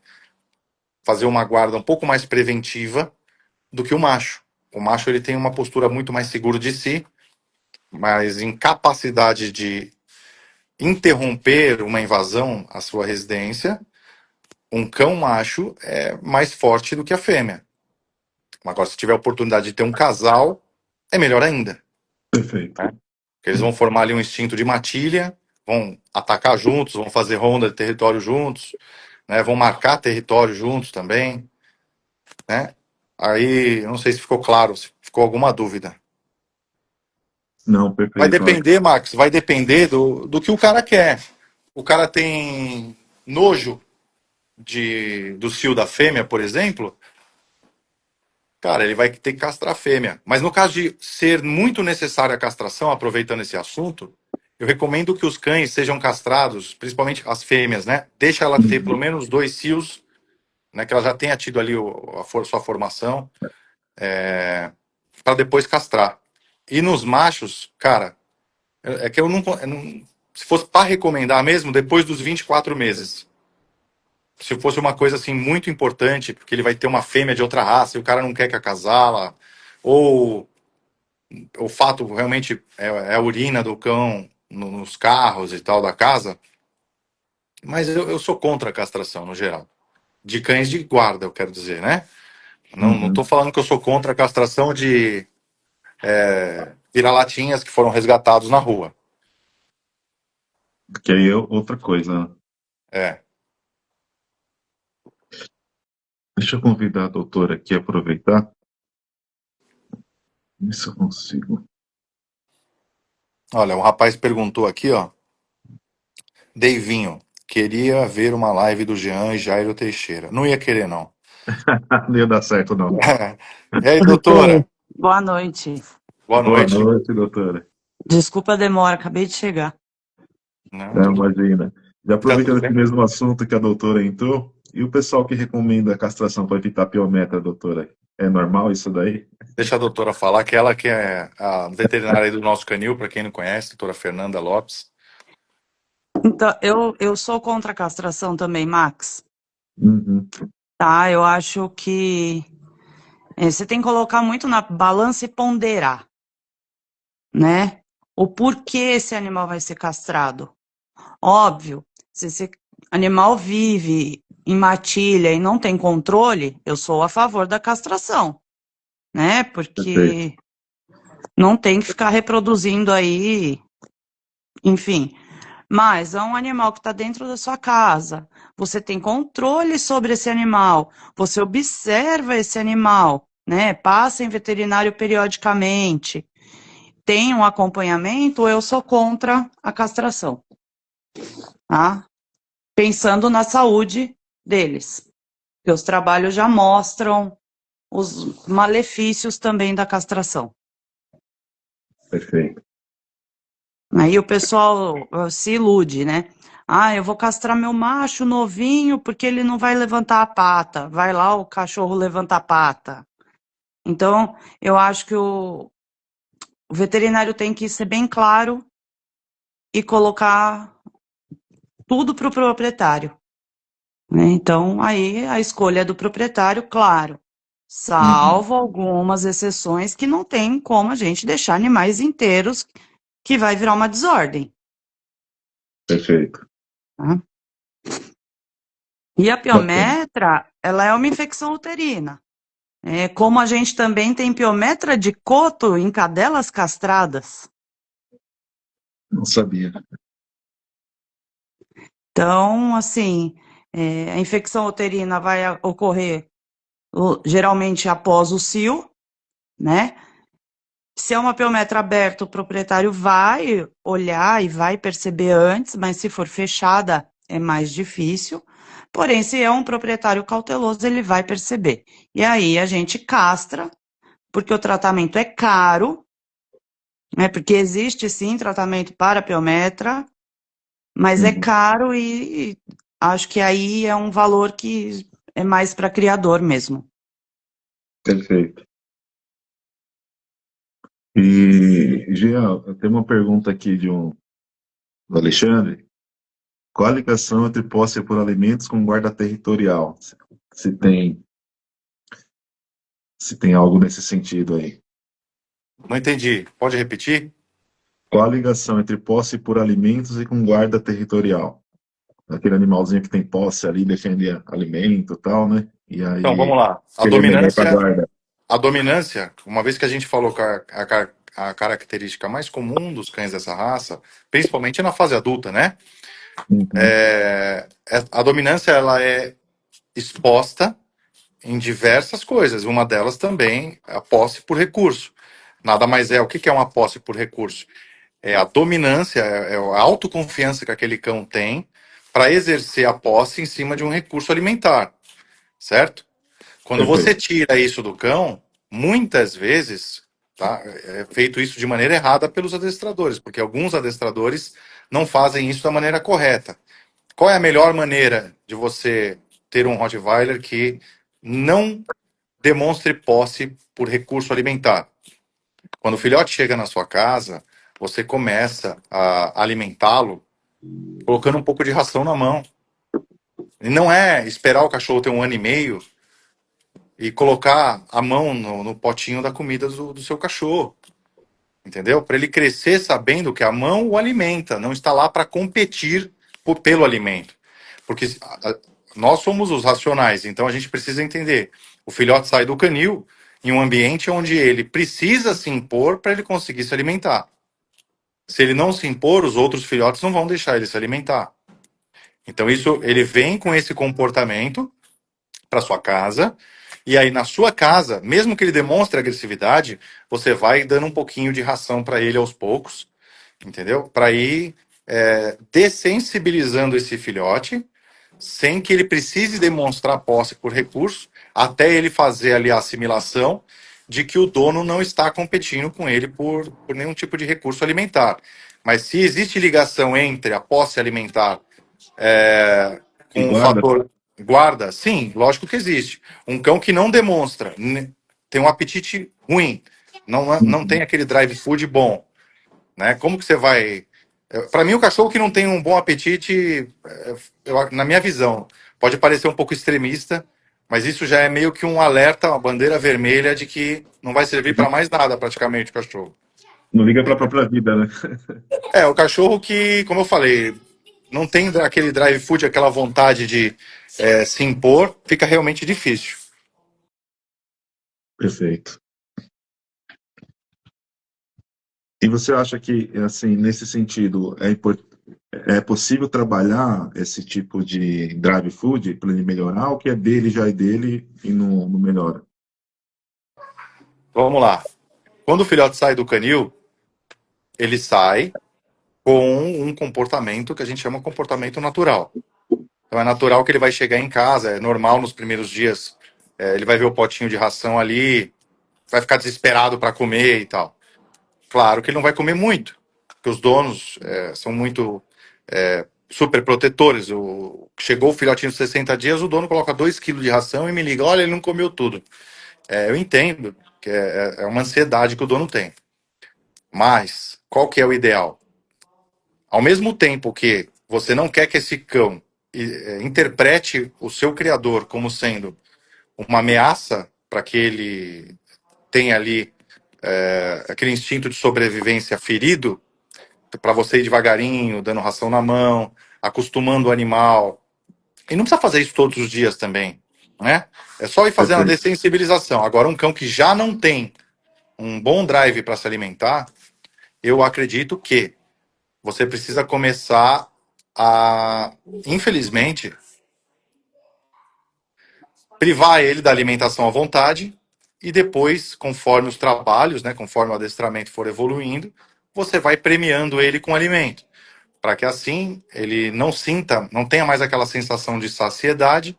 fazer uma guarda um pouco mais preventiva do que o macho. O macho ele tem uma postura muito mais seguro de si, mas incapacidade de interromper uma invasão à sua residência, um cão macho é mais forte do que a fêmea. Agora, se tiver a oportunidade de ter um casal, é melhor ainda. Perfeito. Né? Porque eles vão formar ali um instinto de matilha, vão atacar juntos, vão fazer ronda de território juntos, né? Vão marcar território juntos também. Né? Aí, eu não sei se ficou claro, se ficou alguma dúvida. Não, Vai perfeito, Alex. depender, Max, vai depender do que o cara quer. O cara tem nojo do cio da fêmea, por exemplo, cara, ele vai ter que castrar a fêmea. Mas no caso de ser muito necessária a castração, aproveitando esse assunto, eu recomendo que os cães sejam castrados, principalmente as fêmeas, né? Deixa ela ter pelo Uhum. menos 2 cios, né? Que ela já tenha tido ali sua formação, para depois castrar. E nos machos, cara, é que se fosse para recomendar mesmo, depois dos 24 meses. Se fosse uma coisa assim muito importante, porque ele vai ter uma fêmea de outra raça e o cara não quer que acasala, ou o fato realmente é a urina do cão nos carros e tal da casa, mas eu sou contra a castração no geral. De cães de guarda, eu quero dizer, né? Não Uhum. estou falando que eu sou contra a castração de vira-latinhas que foram resgatados na rua. Que aí é outra coisa, né? É. Deixa eu convidar a doutora aqui a aproveitar. Ver se eu consigo. Olha, um rapaz perguntou aqui, ó. Deivinho, queria ver uma live do Jean e Jairo Teixeira. Não ia querer, não. Não ia dar certo, não. E aí, Oi, doutora? boa noite. Boa Boa noite. noite, doutora. Desculpa a demora, acabei de chegar. Não, Não, tudo, imagina. Já tá tudo aproveitando esse bem? mesmo assunto que a doutora entrou, e o pessoal que recomenda a castração para evitar piometra, doutora? É normal isso daí? Deixa a doutora falar, que ela que é a veterinária aí do nosso canil, para quem não conhece, doutora Fernanda Lopes. Então, eu sou contra a castração também, Max. Uhum. Tá? Eu acho que você tem que colocar muito na balança e ponderar, né? O porquê esse animal vai ser castrado. Óbvio, se esse animal vive em matilha e não tem controle, eu sou a favor da castração, né? Perfeito. Porque não tem que ficar reproduzindo aí, enfim. Mas é um animal que está dentro da sua casa. Você tem controle sobre esse animal. Você observa esse animal, né? Passa em veterinário periodicamente. Tem um acompanhamento. Eu sou contra a castração, tá? Pensando na saúde deles. Porque os trabalhos já mostram os malefícios também da castração. Perfeito. Aí o pessoal se ilude, né? Ah, eu vou castrar meu macho novinho porque ele não vai levantar a pata. Vai lá, o cachorro levanta a pata. Então, eu acho que o veterinário tem que ser bem claro e colocar tudo para o proprietário, né? Então, aí a escolha é do proprietário, claro, Uhum. salvo algumas exceções que não tem como a gente deixar animais inteiros que vai virar uma desordem, Perfeito. tá? E a Bacana. piometra, ela é uma infecção uterina. Como a gente também tem piometra de coto em cadelas castradas. Não sabia. Então, assim, a infecção uterina vai ocorrer geralmente após o cio, né? Se é uma piometra aberta, o proprietário vai olhar e vai perceber antes, mas se for fechada, é mais difícil. Porém, se é um proprietário cauteloso, ele vai perceber. E aí a gente castra, porque o tratamento é caro, né? Porque existe sim tratamento para piometra, mas é Uhum. caro e acho que aí é um valor que é mais para criador mesmo. Perfeito. E, Jean, eu tenho uma pergunta aqui do Alexandre. Qual a ligação entre posse por alimentos com guarda territorial? Se tem, se tem algo nesse sentido aí. Não entendi. Pode repetir? Qual a ligação entre posse por alimentos e com guarda territorial? Aquele animalzinho que tem posse ali, defende alimento e tal, né? E Então, aí vamos lá. seria melhor para a guarda. A dominância, uma vez que a gente falou que a característica mais comum dos cães dessa raça, principalmente na fase adulta, né? Uhum. A dominância ela é exposta em diversas coisas. Uma delas também é a posse por recurso. Nada mais é. O que é uma posse por recurso? É a dominância, é a autoconfiança que aquele cão tem para exercer a posse em cima de um recurso alimentar, certo? Quando você Perfeito. tira isso do cão, muitas vezes, tá, é feito isso de maneira errada pelos adestradores, porque alguns adestradores não fazem isso da maneira correta. Qual é a melhor maneira de você ter um Rottweiler que não demonstre posse por recurso alimentar? Quando o filhote chega na sua casa, você começa a alimentá-lo colocando um pouco de ração na mão. E não é esperar o cachorro ter 1 ano e meio e colocar a mão no potinho da comida do seu cachorro, entendeu? Para ele crescer sabendo que a mão o alimenta, não está lá para competir pelo alimento. Porque nós somos os racionais, então a gente precisa entender. O filhote sai do canil em um ambiente onde ele precisa se impor para ele conseguir se alimentar. Se ele não se impor, os outros filhotes não vão deixar ele se alimentar. Então isso, ele vem com esse comportamento para sua casa, e aí na sua casa, mesmo que ele demonstre agressividade, você vai dando um pouquinho de ração para ele aos poucos, entendeu? Para ir dessensibilizando esse filhote, sem que ele precise demonstrar posse por recurso, até ele fazer ali a assimilação de que o dono não está competindo com ele por nenhum tipo de recurso alimentar. Mas se existe ligação entre a posse alimentar E com o guarda? fator guarda, sim, lógico que existe. Um cão que não demonstra, tem um apetite ruim, não Uhum. tem aquele drive food bom, né? Como que você vai. Para mim, o cachorro que não tem um bom apetite, na minha visão, pode parecer um pouco extremista, mas isso já é meio que um alerta, uma bandeira vermelha de que não vai servir para mais nada, praticamente, o cachorro. Não liga para a própria vida, né? O cachorro que, como eu falei, não tem aquele drive food, aquela vontade de se impor, fica realmente difícil. Perfeito. E você acha que, assim, nesse sentido, é possível trabalhar esse tipo de drive food para ele melhorar? O que é dele já é dele e não melhora? Vamos lá. Quando o filhote sai do canil, ele sai com um comportamento que a gente chama de comportamento natural. Então é natural que ele vai chegar em casa, é normal nos primeiros dias, ele vai ver o potinho de ração ali, vai ficar desesperado para comer e tal. Claro que ele não vai comer muito, porque os donos são muito super protetores. Chegou o filhotinho de 60 dias, o dono coloca 2 quilos de ração e me liga, olha, ele não comeu tudo. Eu entendo que é uma ansiedade que o dono tem. Mas, qual que é o ideal? Ao mesmo tempo que você não quer que esse cão interprete o seu criador como sendo uma ameaça para que ele tenha ali aquele instinto de sobrevivência ferido, para você ir devagarinho, dando ração na mão, acostumando o animal. E não precisa fazer isso todos os dias também, né? É só ir fazendo a Perfeito. dessensibilização. Agora, um cão que já não tem um bom drive para se alimentar, eu acredito que você precisa começar a, infelizmente, privar ele da alimentação à vontade e depois, conforme os trabalhos, né, conforme o adestramento for evoluindo, você vai premiando ele com alimento. para que assim ele não tenha mais aquela sensação de saciedade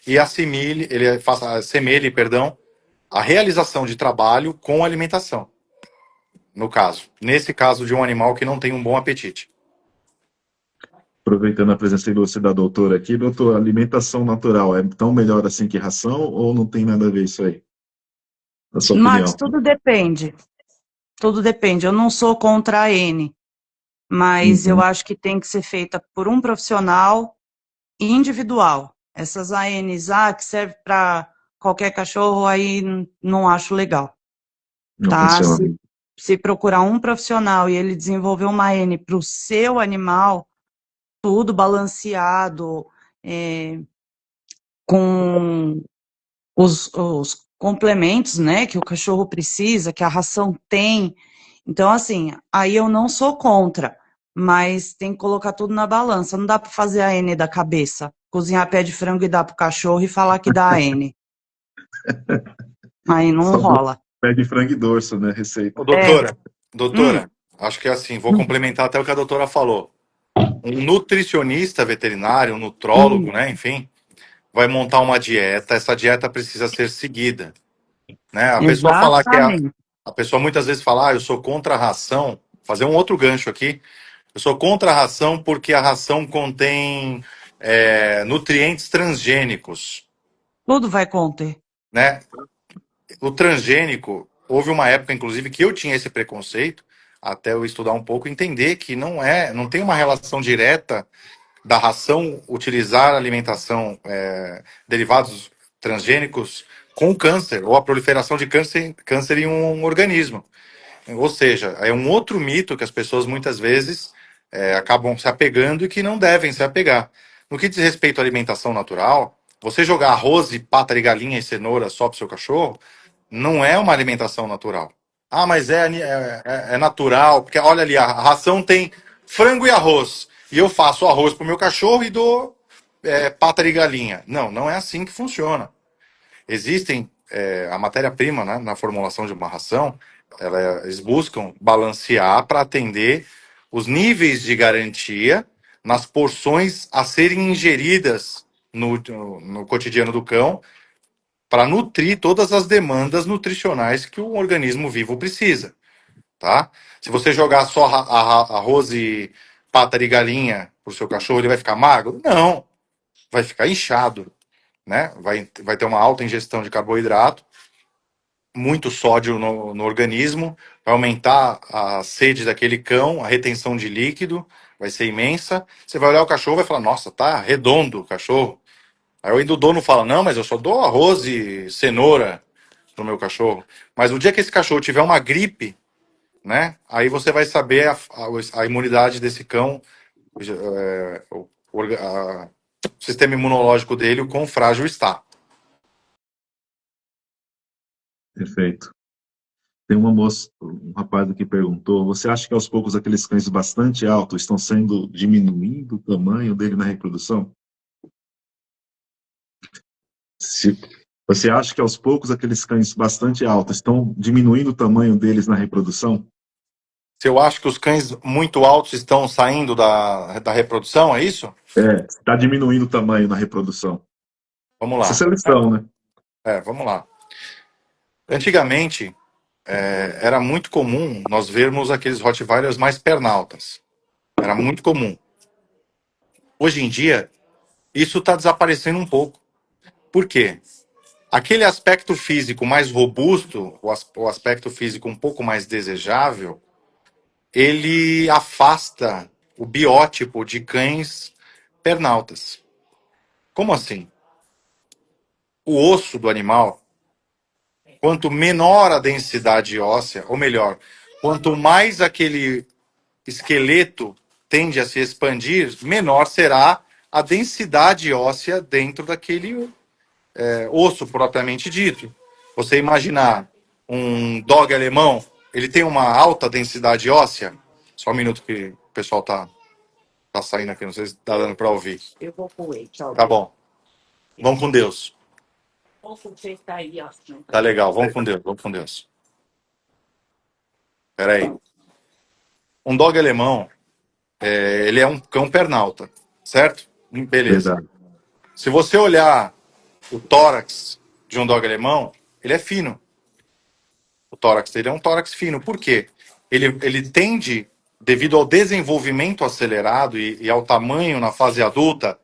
e assemelhe, perdão, a realização de trabalho com alimentação. Nesse caso de um animal que não tem um bom apetite. Aproveitando a presença ilustre da doutora aqui, doutor, alimentação natural é tão melhor assim que ração ou não tem nada a ver isso aí? Na sua Max, opinião? tudo depende. Tudo depende. Eu não sou contra a N, mas eu Uhum. acho que tem que ser feita por um profissional individual. Essas ANs, que serve para qualquer cachorro, aí não acho legal, Não tá? funciona. Se procurar um profissional e ele desenvolver uma N para o seu animal, tudo balanceado, com os complementos, né, que o cachorro precisa, que a ração tem. Então, assim, aí eu não sou contra, mas tem que colocar tudo na balança. Não dá para fazer a N da cabeça, cozinhar pé de frango e dar pro cachorro e falar que dá a N. Aí não Só rola. pé de frango e dorso, né? Ô, Receita. É, doutora, acho que é assim, vou complementar até o que a doutora falou. Um nutricionista veterinário, um nutrólogo, né, enfim, vai montar uma dieta, essa dieta precisa ser seguida, né? exatamente. A pessoa muitas vezes fala, eu sou contra a ração, fazer um outro gancho aqui, eu sou contra a ração porque a ração contém nutrientes transgênicos, Tudo vai conter. né? O transgênico, houve uma época, inclusive, que eu tinha esse preconceito, até eu estudar um pouco, entender que não tem uma relação direta da ração utilizar alimentação, derivados transgênicos com o câncer, ou a proliferação de câncer em um organismo. Ou seja, é um outro mito que as pessoas muitas vezes acabam se apegando e que não devem se apegar. No que diz respeito à alimentação natural, você jogar arroz e pata de galinha e cenoura só para o seu cachorro não é uma alimentação natural. Ah, mas é natural, porque olha ali, a ração tem frango e arroz. E eu faço arroz para o meu cachorro e dou pata de galinha. Não, não é assim que funciona. Existem a matéria-prima, né, na formulação de uma ração, eles buscam balancear para atender os níveis de garantia nas porções a serem ingeridas no cotidiano do cão para nutrir todas as demandas nutricionais que o organismo vivo precisa, tá? Se você jogar só arroz e pata de galinha pro seu cachorro, ele vai ficar magro? Não, vai ficar inchado, né? Vai ter uma alta ingestão de carboidrato, muito sódio no organismo, vai aumentar a sede daquele cão, a retenção de líquido vai ser imensa. Você vai olhar o cachorro e vai falar, nossa, tá redondo o cachorro. Aí o dono fala, não, mas eu só dou arroz e cenoura pro meu cachorro. Mas o dia que esse cachorro tiver uma gripe, né? Aí você vai saber a imunidade desse cão, o sistema imunológico dele, o quão frágil está. Perfeito. Tem uma moça, um rapaz aqui perguntou: você acha que aos poucos aqueles cães bastante altos estão sendo diminuindo o tamanho dele na reprodução? Se você acha que aos poucos aqueles cães bastante altos estão diminuindo o tamanho deles na reprodução? Se eu acho que os cães muito altos estão saindo da reprodução, é isso? Está diminuindo o tamanho na reprodução. Vamos Essa é lá. seleção, né? Vamos lá. Antigamente, era muito comum nós vermos aqueles Rottweilers mais pernaltas. Era muito comum. Hoje em dia, isso está desaparecendo um pouco. Por quê? Aquele aspecto físico mais robusto, o aspecto físico um pouco mais desejável, ele afasta o biótipo de cães pernaltas. Como assim? O osso do animal, quanto menor a densidade óssea, ou melhor, quanto mais aquele esqueleto tende a se expandir, menor será a densidade óssea dentro daquele osso propriamente dito. Você imaginar um dog alemão, ele tem uma alta densidade óssea. Só um minuto que o pessoal tá saindo aqui, não sei se tá dando para ouvir. Eu vou pôr, tchau. Tá bom. Vamos com Deus. Tá legal, vamos com Deus, vamos com Deus. Peraí. Um dog alemão, Ele é um cão pernalta, certo? Beleza. Verdade. Se você olhar o tórax de um dog alemão, ele é fino. O tórax dele é um tórax fino. Por quê? Ele tende, devido ao desenvolvimento acelerado e ao tamanho na fase adulta,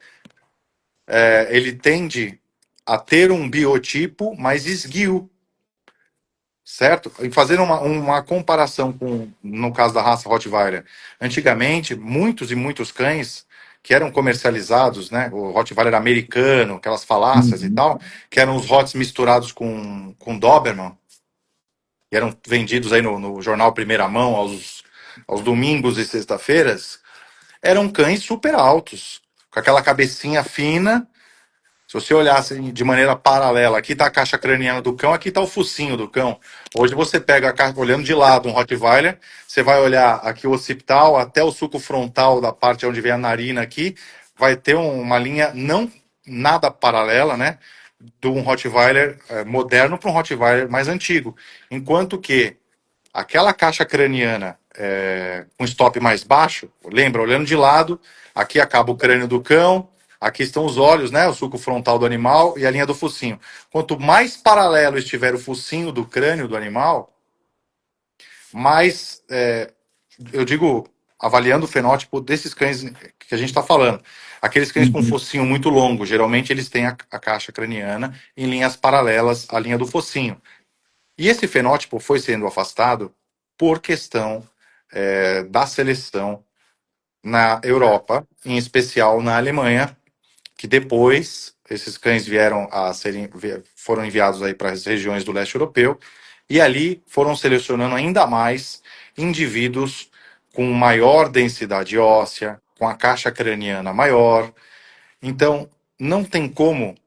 ele tende a ter um biotipo mais esguio, certo? E fazendo uma comparação com, no caso da raça Rottweiler, antigamente, muitos e muitos cães que eram comercializados, né? O Rottweiler americano, aquelas falácias e Uhum. tal, que eram os Hotts misturados com Doberman, e eram vendidos aí no jornal Primeira Mão aos domingos e sexta-feiras, eram cães super altos, com aquela cabecinha fina. Se você olhasse de maneira paralela, aqui está a caixa craniana do cão, aqui está o focinho do cão. Hoje você pega a caixa, olhando de lado um Rottweiler, você vai olhar aqui o occipital, até o sulco frontal da parte onde vem a narina aqui, vai ter uma linha não nada paralela, né? De um Rottweiler moderno para um Rottweiler mais antigo. Enquanto que aquela caixa craniana com stop mais baixo, lembra, olhando de lado, aqui acaba o crânio do cão, aqui estão os olhos, né, o sulco frontal do animal e a linha do focinho. Quanto mais paralelo estiver o focinho do crânio do animal, mais, eu digo, avaliando o fenótipo desses cães que a gente está falando. Aqueles cães com Uhum. focinho muito longo, geralmente eles têm a caixa craniana em linhas paralelas à linha do focinho. E esse fenótipo foi sendo afastado por questão da seleção na Europa, em especial na Alemanha, que depois esses cães foram enviados aí para as regiões do leste europeu, e ali foram selecionando ainda mais indivíduos com maior densidade óssea, com a caixa craniana maior. Então, não tem como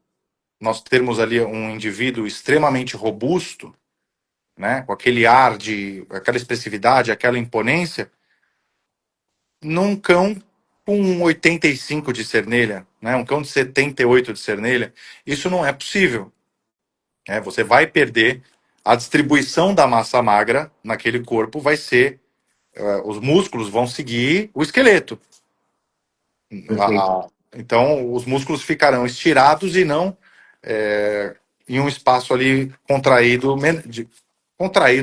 nós termos ali um indivíduo extremamente robusto, né, com aquele ar de, aquela expressividade, aquela imponência, num cão com 85 de cernelha, né, um cão de 78 de cernelha. Isso não é possível. Né? Você vai perder a distribuição da massa magra naquele corpo, vai ser, os músculos vão seguir o esqueleto. Perfeito. Então, os músculos ficarão estirados e não em um espaço ali contraído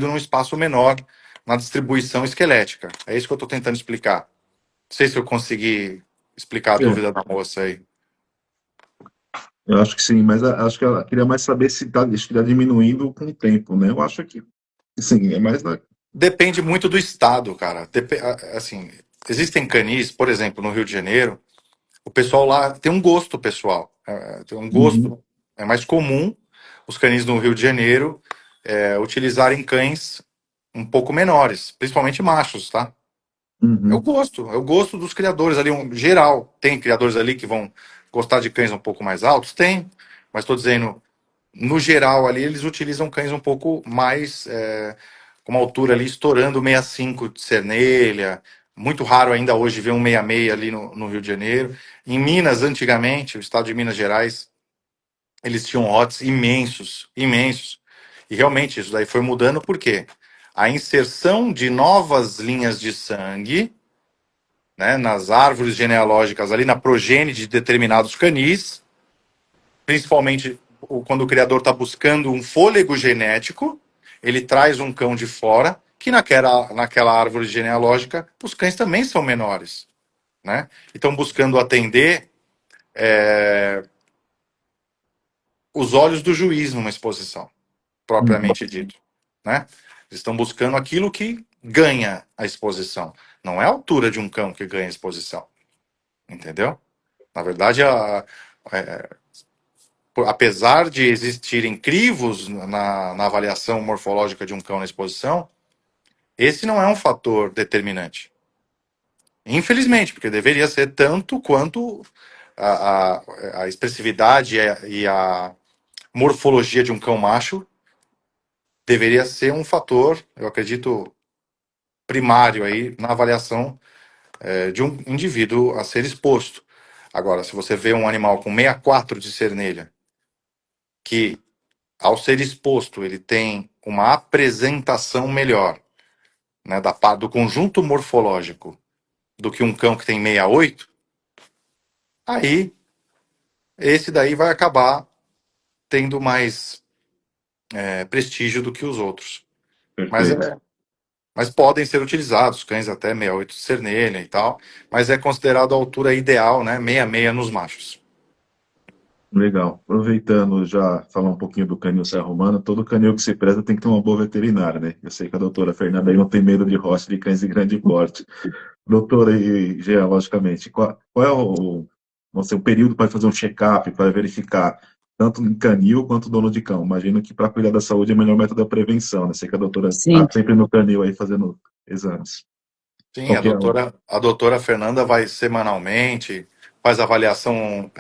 num espaço menor na distribuição esquelética. É isso que eu estou tentando explicar. Não sei se eu consegui explicar a É, dúvida da moça aí. eu acho que sim, mas acho que ela queria mais saber se está diminuindo com o tempo, né? Eu acho que sim, é mais da. Depende muito do estado, cara. Assim, existem canis, por exemplo, no Rio de Janeiro, o pessoal lá tem um gosto pessoal. Tem um Uhum. gosto. É mais comum os canis no Rio de Janeiro utilizarem cães um pouco menores, principalmente machos, tá? Uhum. É o gosto dos criadores ali, geral. Tem criadores ali que vão gostar de cães um pouco mais altos? Tem, mas estou dizendo, no geral ali, eles utilizam cães um pouco mais, com uma altura ali, estourando 65 de cernelha. Muito raro ainda hoje ver um 66 ali no Rio de Janeiro. Em Minas, antigamente, o estado de Minas Gerais, eles tinham lotes imensos, imensos. E realmente isso daí foi mudando porque a inserção de novas linhas de sangue, né, nas árvores genealógicas, ali na progênie de determinados canis, principalmente quando o criador está buscando um fôlego genético, ele traz um cão de fora, que naquela árvore genealógica, os cães também são menores. Né? E estão buscando atender os olhos do juiz numa exposição, Uhum. propriamente dito. Né? Eles estão buscando aquilo que ganha a exposição. Não é a altura de um cão que ganha a exposição. Entendeu? Na verdade, apesar de existirem crivos na avaliação morfológica de um cão na exposição, esse não é um fator determinante. Infelizmente, porque deveria ser tanto quanto a, a expressividade e a morfologia de um cão macho deveria ser um fator, eu acredito, primário aí na avaliação de um indivíduo a ser exposto. Agora, se você vê um animal com 64 de cernelha, que ao ser exposto ele tem uma apresentação melhor, né, do conjunto morfológico do que um cão que tem 68, aí esse daí vai acabar tendo mais prestígio do que os outros. Mas, Perfeito. mas podem ser utilizados, cães até 68 de cernelha e tal, mas é considerado a altura ideal, né? 66 nos machos. Legal. Aproveitando já falar um pouquinho do canil Serra Romana, todo canil que se preza tem que ter uma boa veterinária, né? Eu sei que a doutora Fernanda aí não tem medo de roça de cães de grande porte. Doutora e Jean, logicamente, qual é vamos dizer, o período para fazer um check-up, para verificar tanto em canil quanto dono de cão? Imagino que para cuidar da saúde, o melhor método é a prevenção, né? Sei que a doutora está Sim. sempre no canil aí fazendo exames. Sim, Qual que é o... a doutora Fernanda vai semanalmente, faz avaliação,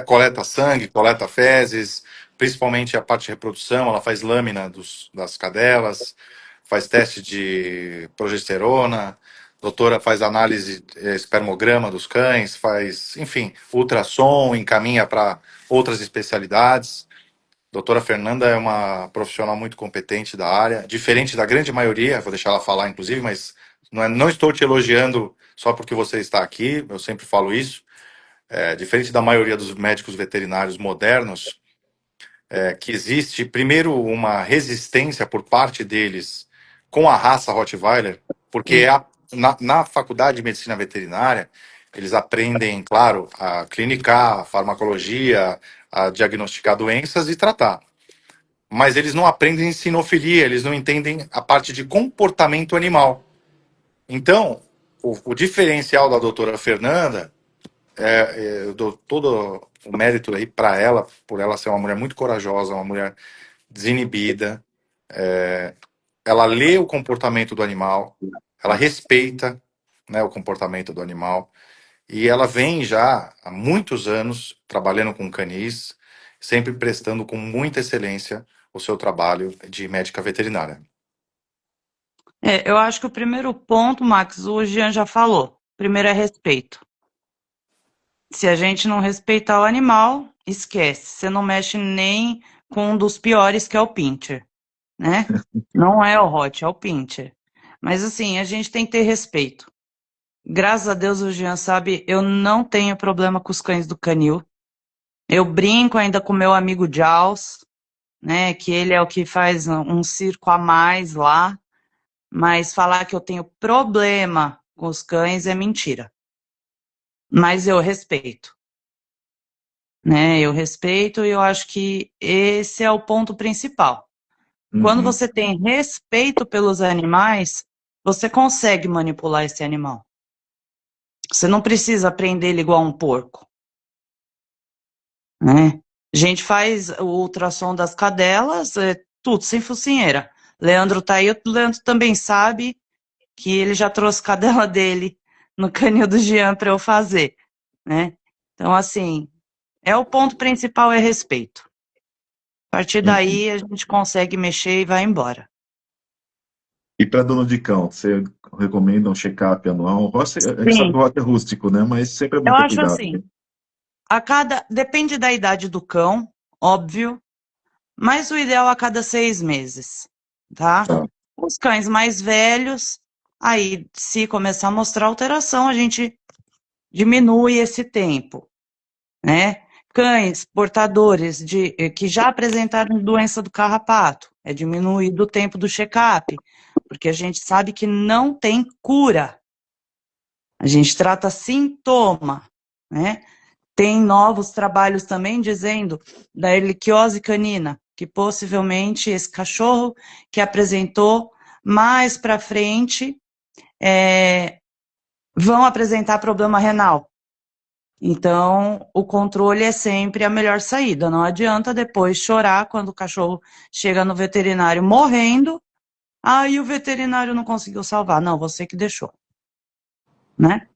coleta sangue, coleta fezes, principalmente a parte de reprodução, ela faz lâmina das cadelas, faz teste de progesterona, a doutora faz análise, espermograma dos cães, faz, enfim, ultrassom, encaminha para outras especialidades. Doutora Fernanda é uma profissional muito competente da área, diferente da grande maioria, vou deixar ela falar, inclusive, mas não estou te elogiando só porque você está aqui, eu sempre falo isso. Diferente da maioria dos médicos veterinários modernos, que existe, primeiro, uma resistência por parte deles com a raça Rottweiler, porque na faculdade de medicina veterinária, eles aprendem, claro, a clinicar, a farmacologia, a diagnosticar doenças e tratar. Mas eles não aprendem sinofilia, eles não entendem a parte de comportamento animal. Então, o diferencial da doutora Fernanda, eu dou todo o mérito aí para ela, por ela ser uma mulher muito corajosa, uma mulher desinibida. Ela lê o comportamento do animal, ela respeita, né, o comportamento do animal, e ela vem já há muitos anos trabalhando com canis, sempre prestando com muita excelência o seu trabalho de médica veterinária. Eu acho que o primeiro ponto, Max, o Jean já falou. Primeiro é respeito. Se a gente não respeitar o animal, esquece. Você não mexe nem com um dos piores, que é o pincher, né? Não é o hot, é o pincher. Mas assim, a gente tem que ter respeito. Graças a Deus o Jean sabe, eu não tenho problema com os cães do canil. Eu brinco ainda com meu amigo Jaws, né? Que ele é o que faz um circo a mais lá. Mas falar que eu tenho problema com os cães é mentira. Mas eu respeito, né? Eu respeito e eu acho que esse é o ponto principal. Quando Uhum. você tem respeito pelos animais, você consegue manipular esse animal. Você não precisa prender ele igual um porco, né? A gente faz o ultrassom das cadelas, tudo sem focinheira. Leandro tá aí, o Leandro também sabe que ele já trouxe cadela dele no canil do Jean para eu fazer, né? Então, assim, o ponto principal é respeito. A partir Uhum. daí, a gente consegue mexer e vai embora. E para dono de cão, você recomenda um check-up anual? A gente sabe que Sim, o rote é rústico, né? Mas sempre é bom eu ter acho cuidado, né? assim, depende da idade do cão, óbvio, mas o ideal a cada 6 meses, tá? Tá. Os cães mais velhos, aí, se começar a mostrar alteração, a gente diminui esse tempo, né? Cães portadores que já apresentaram doença do carrapato, é diminuído o tempo do check-up, porque a gente sabe que não tem cura. A gente trata sintoma, né? Tem novos trabalhos também dizendo da erliquiose canina, que possivelmente esse cachorro que apresentou mais para frente vão apresentar problema renal. Então, o controle é sempre a melhor saída. Não adianta depois chorar quando o cachorro chega no veterinário morrendo. E o veterinário não conseguiu salvar. Não, você que deixou, né?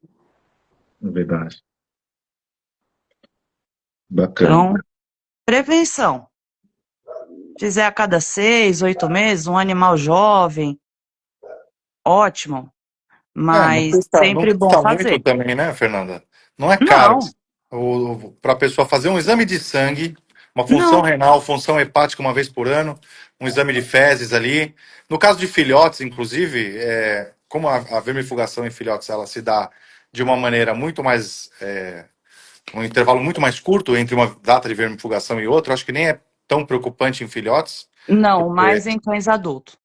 É verdade. Bacana. Então, prevenção. Fizer a cada 6, 8 meses, um animal jovem, ótimo. Não Mas custa, não sempre bom custa muito fazer. também, né, Fernanda? Não é caro. Não, Para a pessoa fazer um exame de sangue, Uma função Não, renal, função hepática uma vez por ano, um exame de fezes ali. No caso de filhotes, inclusive, como a vermifugação em filhotes ela se dá de uma maneira muito mais, um intervalo muito mais curto entre uma data de vermifugação e outra, acho que nem é tão preocupante em filhotes, não, porque mais em cães adultos.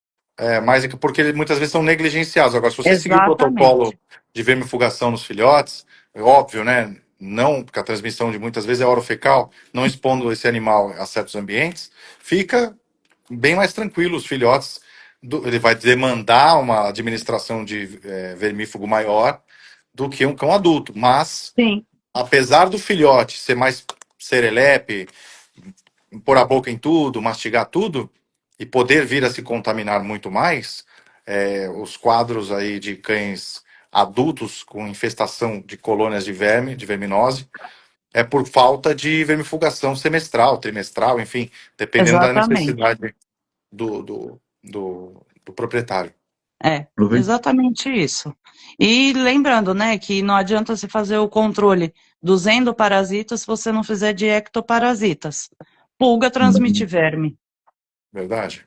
mas porque eles muitas vezes são negligenciados. Agora, se você seguir o protocolo Exatamente. de vermifugação nos filhotes, é óbvio, né? Não, porque a transmissão de muitas vezes é orofecal, não expondo esse animal a certos ambientes, fica bem mais tranquilo os filhotes. Ele vai demandar uma administração de vermífugo maior do que um cão adulto. Mas, Sim, apesar do filhote ser mais serelepe, pôr a boca em tudo, mastigar tudo e poder vir a se contaminar muito mais, os quadros aí de cães adultos com infestação de colônias de verme, de verminose, é por falta de vermifugação semestral, trimestral, enfim, dependendo da exatamente. necessidade do proprietário. É, Aproveita. exatamente isso. E lembrando, né, que não adianta você fazer o controle dos endoparasitas se você não fizer de ectoparasitas. Pulga transmite verme. Verdade?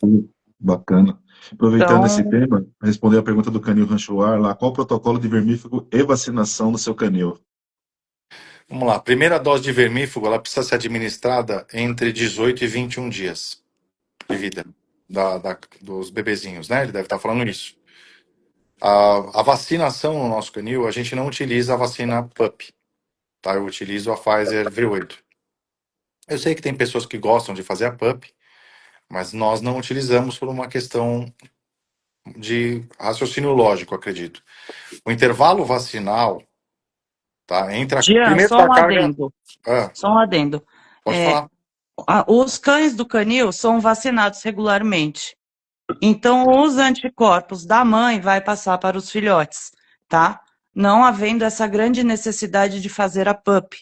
Bacana. Aproveitando esse Então, tema, responder a pergunta do canil Ranchoar lá, qual o protocolo de vermífugo e vacinação do seu canil? Vamos lá. A primeira dose de vermífugo ela precisa ser administrada entre 18 e 21 dias de vida dos bebezinhos, né? Ele deve estar falando isso. A vacinação no nosso canil, a gente não utiliza a vacina PUP, tá? Eu utilizo a Pfizer V8. Eu sei que tem pessoas que gostam de fazer a PUP, mas nós não utilizamos por uma questão de raciocínio lógico, acredito. O intervalo vacinal, tá? Entre a Jean, primeiro só da um carga. adendo. Ah, Só um adendo. pode falar. Os cães do canil são vacinados regularmente. Então, os anticorpos da mãe vai passar para os filhotes, tá? Não havendo essa grande necessidade de fazer a PUP,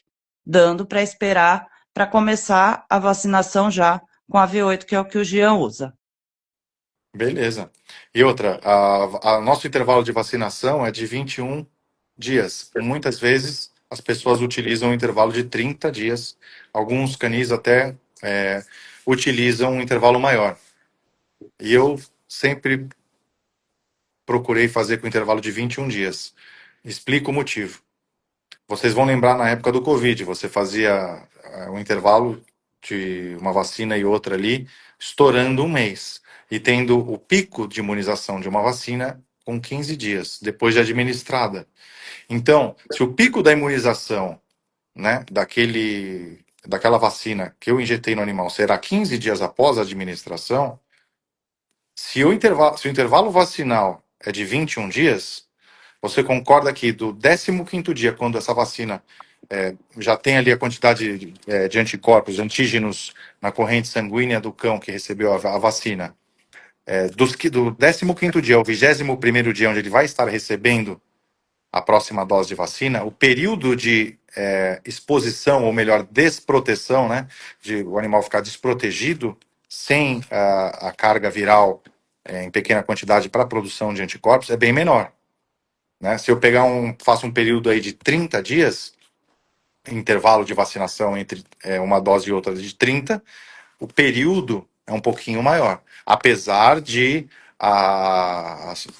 dando para esperar para começar a vacinação já com a V8, que é o que o Jean usa. Beleza. E outra, nosso intervalo de vacinação é de 21 dias. Muitas vezes as pessoas utilizam um intervalo de 30 dias. Alguns canis até utilizam um intervalo maior. E eu sempre procurei fazer com intervalo de 21 dias. Explico o motivo. Vocês vão lembrar na época do Covid, você fazia um intervalo de uma vacina e outra ali, estourando um mês. E tendo o pico de imunização de uma vacina com 15 dias, depois de administrada. Então, se o pico da imunização, né, daquela vacina que eu injetei no animal será 15 dias após a administração, se o intervalo vacinal é de 21 dias, você concorda que do 15º dia, quando essa vacina já tem ali a quantidade de anticorpos, antígenos na corrente sanguínea do cão que recebeu a vacina, do 15º dia ao 21º dia, onde ele vai estar recebendo a próxima dose de vacina, o período de exposição, ou melhor, desproteção, né, de o animal ficar desprotegido, sem a carga viral em pequena quantidade para a produção de anticorpos, é bem menor. Né? Se eu faço um período aí de 30 dias, intervalo de vacinação entre uma dose e outra de 30, o período é um pouquinho maior. Apesar de,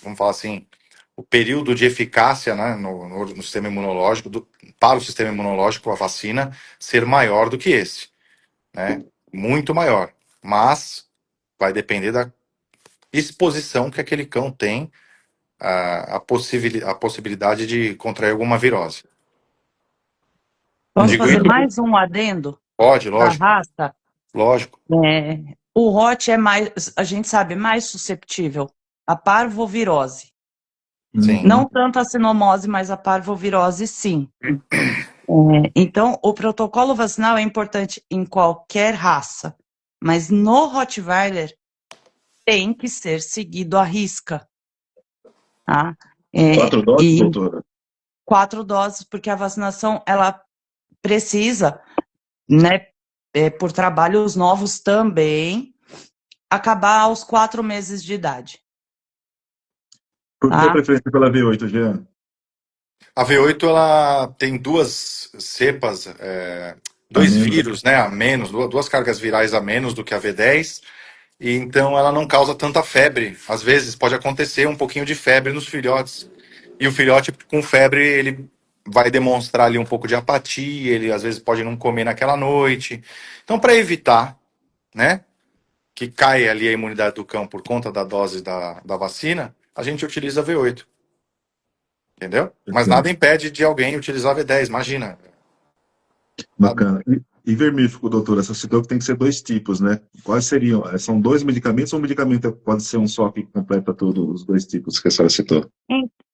vamos falar assim, o período de eficácia, né, no sistema imunológico, para o sistema imunológico, a vacina, ser maior do que esse. Né? Muito maior. Mas vai depender da exposição que aquele cão tem a possibilidade de contrair alguma virose. Posso Digo fazer isso? mais um adendo Pode, da lógico, raça? lógico. O Rote é mais, a gente sabe, mais susceptível à parvovirose. Sim. Não tanto a sinomose, mas a parvovirose, sim. Então, o protocolo vacinal é importante em qualquer raça, mas no Rottweiler tem que ser seguido à risca. Tá? 4 doses, E doutora? 4 doses, porque a vacinação ela precisa, né, por trabalhos novos também, acabar aos 4 meses de idade. Por que a Tá? preferência pela V8, Jean? A V8 ela tem duas cepas dois Amém. vírus, né, a menos, duas cargas virais a menos do que a V10, e então ela não causa tanta febre. Às vezes pode acontecer um pouquinho de febre nos filhotes. E o filhote com febre, ele vai demonstrar ali um pouco de apatia, ele às vezes pode não comer naquela noite. Então, para evitar, né, que caia ali a imunidade do cão por conta da dose da vacina, a gente utiliza V8, entendeu? Mas nada impede de alguém utilizar V10, imagina. Bacana. E vermífugo, doutora, você citou que tem que ser dois tipos, né? Quais seriam? São dois medicamentos ou um medicamento pode ser um só que completa todos os dois tipos que a senhora citou?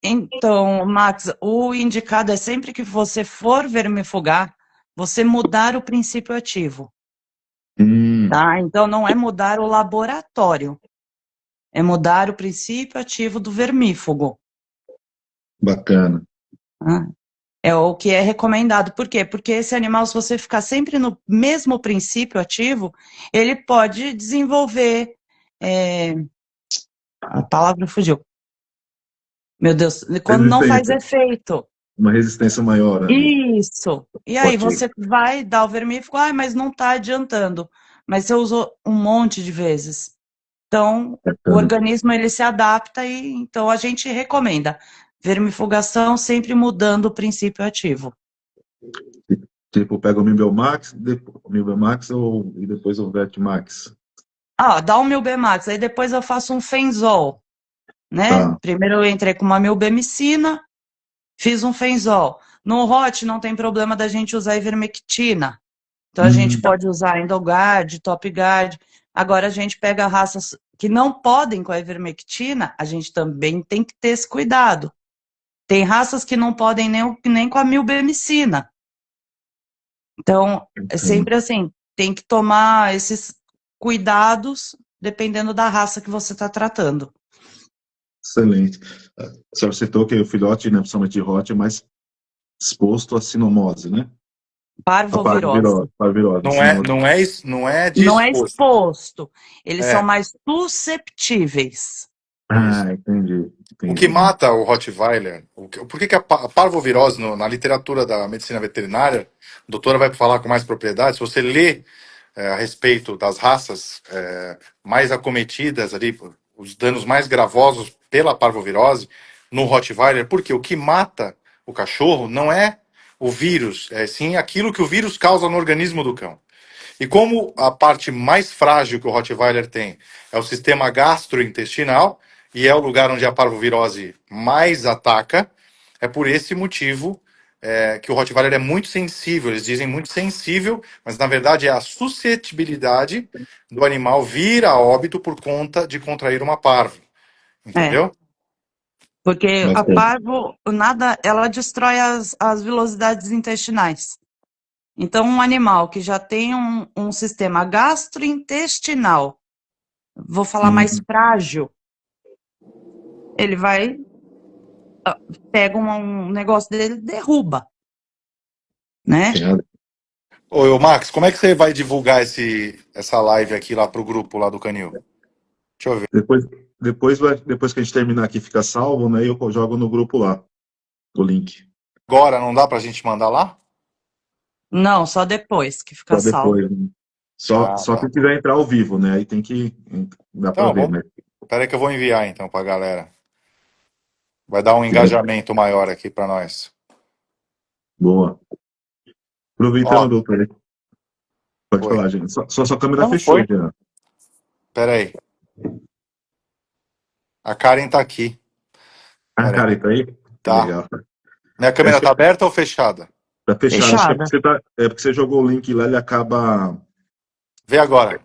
Então, Max, o indicado é sempre que você for vermifugar, você mudar o princípio ativo, tá? Então, não é mudar o laboratório, é mudar o princípio ativo do vermífugo. Bacana. Tá? É o que é recomendado. Por quê? Porque esse animal, se você ficar sempre no mesmo princípio ativo, ele pode desenvolver. A palavra fugiu. Meu Deus, quando não faz efeito. Uma resistência maior, né? Isso. E aí Ok. você vai dar o vermífugo, mas não está adiantando. Mas você usou um monte de vezes. Então, o organismo ele se adapta e então a gente recomenda vermifugação sempre mudando o princípio ativo. Tipo, pega o Mibelmax, e depois o Vetmax. Dá um Milbemax, aí depois eu faço um Fenzol, né? Tá. Primeiro eu entrei com uma Milbemicina, fiz um Fenzol. No Hot não tem problema da gente usar ivermectina. Então a gente pode usar Endogard, Topguard. Agora a gente pega raças que não podem com a ivermectina, a gente também tem que ter esse cuidado. Tem raças que não podem nem com a milbemicina. Então, é sempre assim, tem que tomar esses cuidados dependendo da raça que você está tratando. Excelente. A senhora citou que o filhote, né, principalmente de Hot, é mais exposto à sinomose, né? Parvovirose. Parvirose. Não é Não é disposto. exposto. Eles É. são mais susceptíveis. Entendi. O que mata o Rottweiler, por que a parvovirose, na literatura da medicina veterinária, a doutora vai falar com mais propriedade, se você lê a respeito das raças mais acometidas ali, os danos mais gravosos pela parvovirose no Rottweiler, porque o que mata o cachorro não é o vírus, é sim aquilo que o vírus causa no organismo do cão. E como a parte mais frágil que o Rottweiler tem é o sistema gastrointestinal, e é o lugar onde a parvovirose mais ataca, é por esse motivo que o Rottweiler é muito sensível. Eles dizem muito sensível, mas na verdade é a suscetibilidade do animal vir a óbito por conta de contrair uma parvo. Entendeu? Porque a parvo, ela destrói as velocidades intestinais. Então, um animal que já tem um sistema gastrointestinal, vou falar mais frágil, ele vai, pega um negócio dele, derruba, né? Ô, Max, como é que você vai divulgar essa live aqui lá pro grupo lá do Canil? Deixa eu ver. Depois que a gente terminar aqui, fica salvo, né? E eu jogo no grupo lá, o link. Agora não dá pra gente mandar lá? Não, só depois que fica Só salvo. depois. Né? Só quem quiser entrar ao vivo, né? Aí tem que... Dá pra ver, né? Peraí que eu vou enviar então pra galera. Vai dar um engajamento maior aqui pra nós. Boa. Aproveitando, doutor. Pode falar, gente. Sua câmera fechou, já. Peraí. A Karen tá aqui. A Karen tá aí? Tá. Legal. Minha câmera tá aberta ou fechada? Tá fechada. Acho que é porque você jogou o link lá, ele acaba... Vê agora.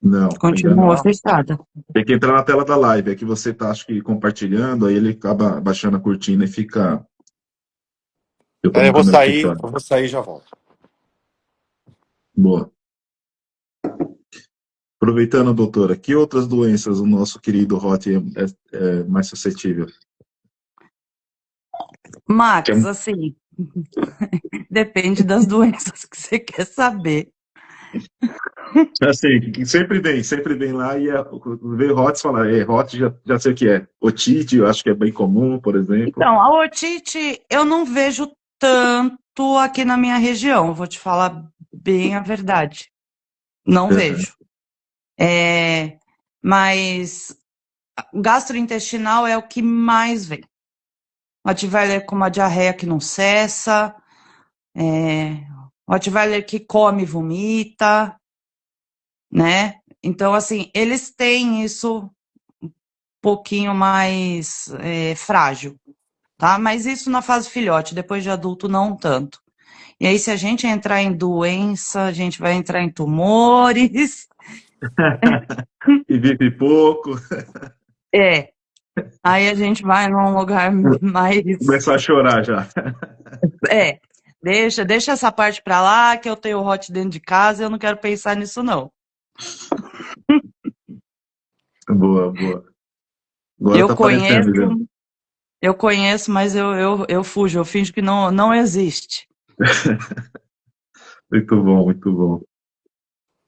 Não. Continua fechada. Tem que entrar na tela da live. É que você tá, acho que, compartilhando, aí ele acaba baixando a cortina e fica... Eu vou sair e já volto. Boa. Aproveitando, doutora, que outras doenças o nosso querido Hot é mais suscetível? Max, assim, depende das doenças que você quer saber. Assim, sempre vem lá e vê Hot fala, Hot já sei o que é. Otite, eu acho que é bem comum, por exemplo. Então, a otite eu não vejo tanto aqui na minha região, vou te falar bem a verdade. Não vejo. Mas gastrointestinal é o que mais vem. Rottweiler com uma diarreia que não cessa, Rottweiler que come e vomita, né? Então, assim, eles têm isso um pouquinho mais frágil, tá? Mas isso na fase filhote, depois de adulto não tanto. E aí, se a gente entrar em doença, a gente vai entrar em tumores. E vive pouco, Aí a gente vai num lugar mais. começar a chorar já. Deixa essa parte pra lá, que eu tenho hot dentro de casa e eu não quero pensar nisso, não. Boa, boa. Agora Eu tá aparecendo, já. conheço, eu conheço, mas eu fujo, eu finjo que não existe. Muito bom, muito bom.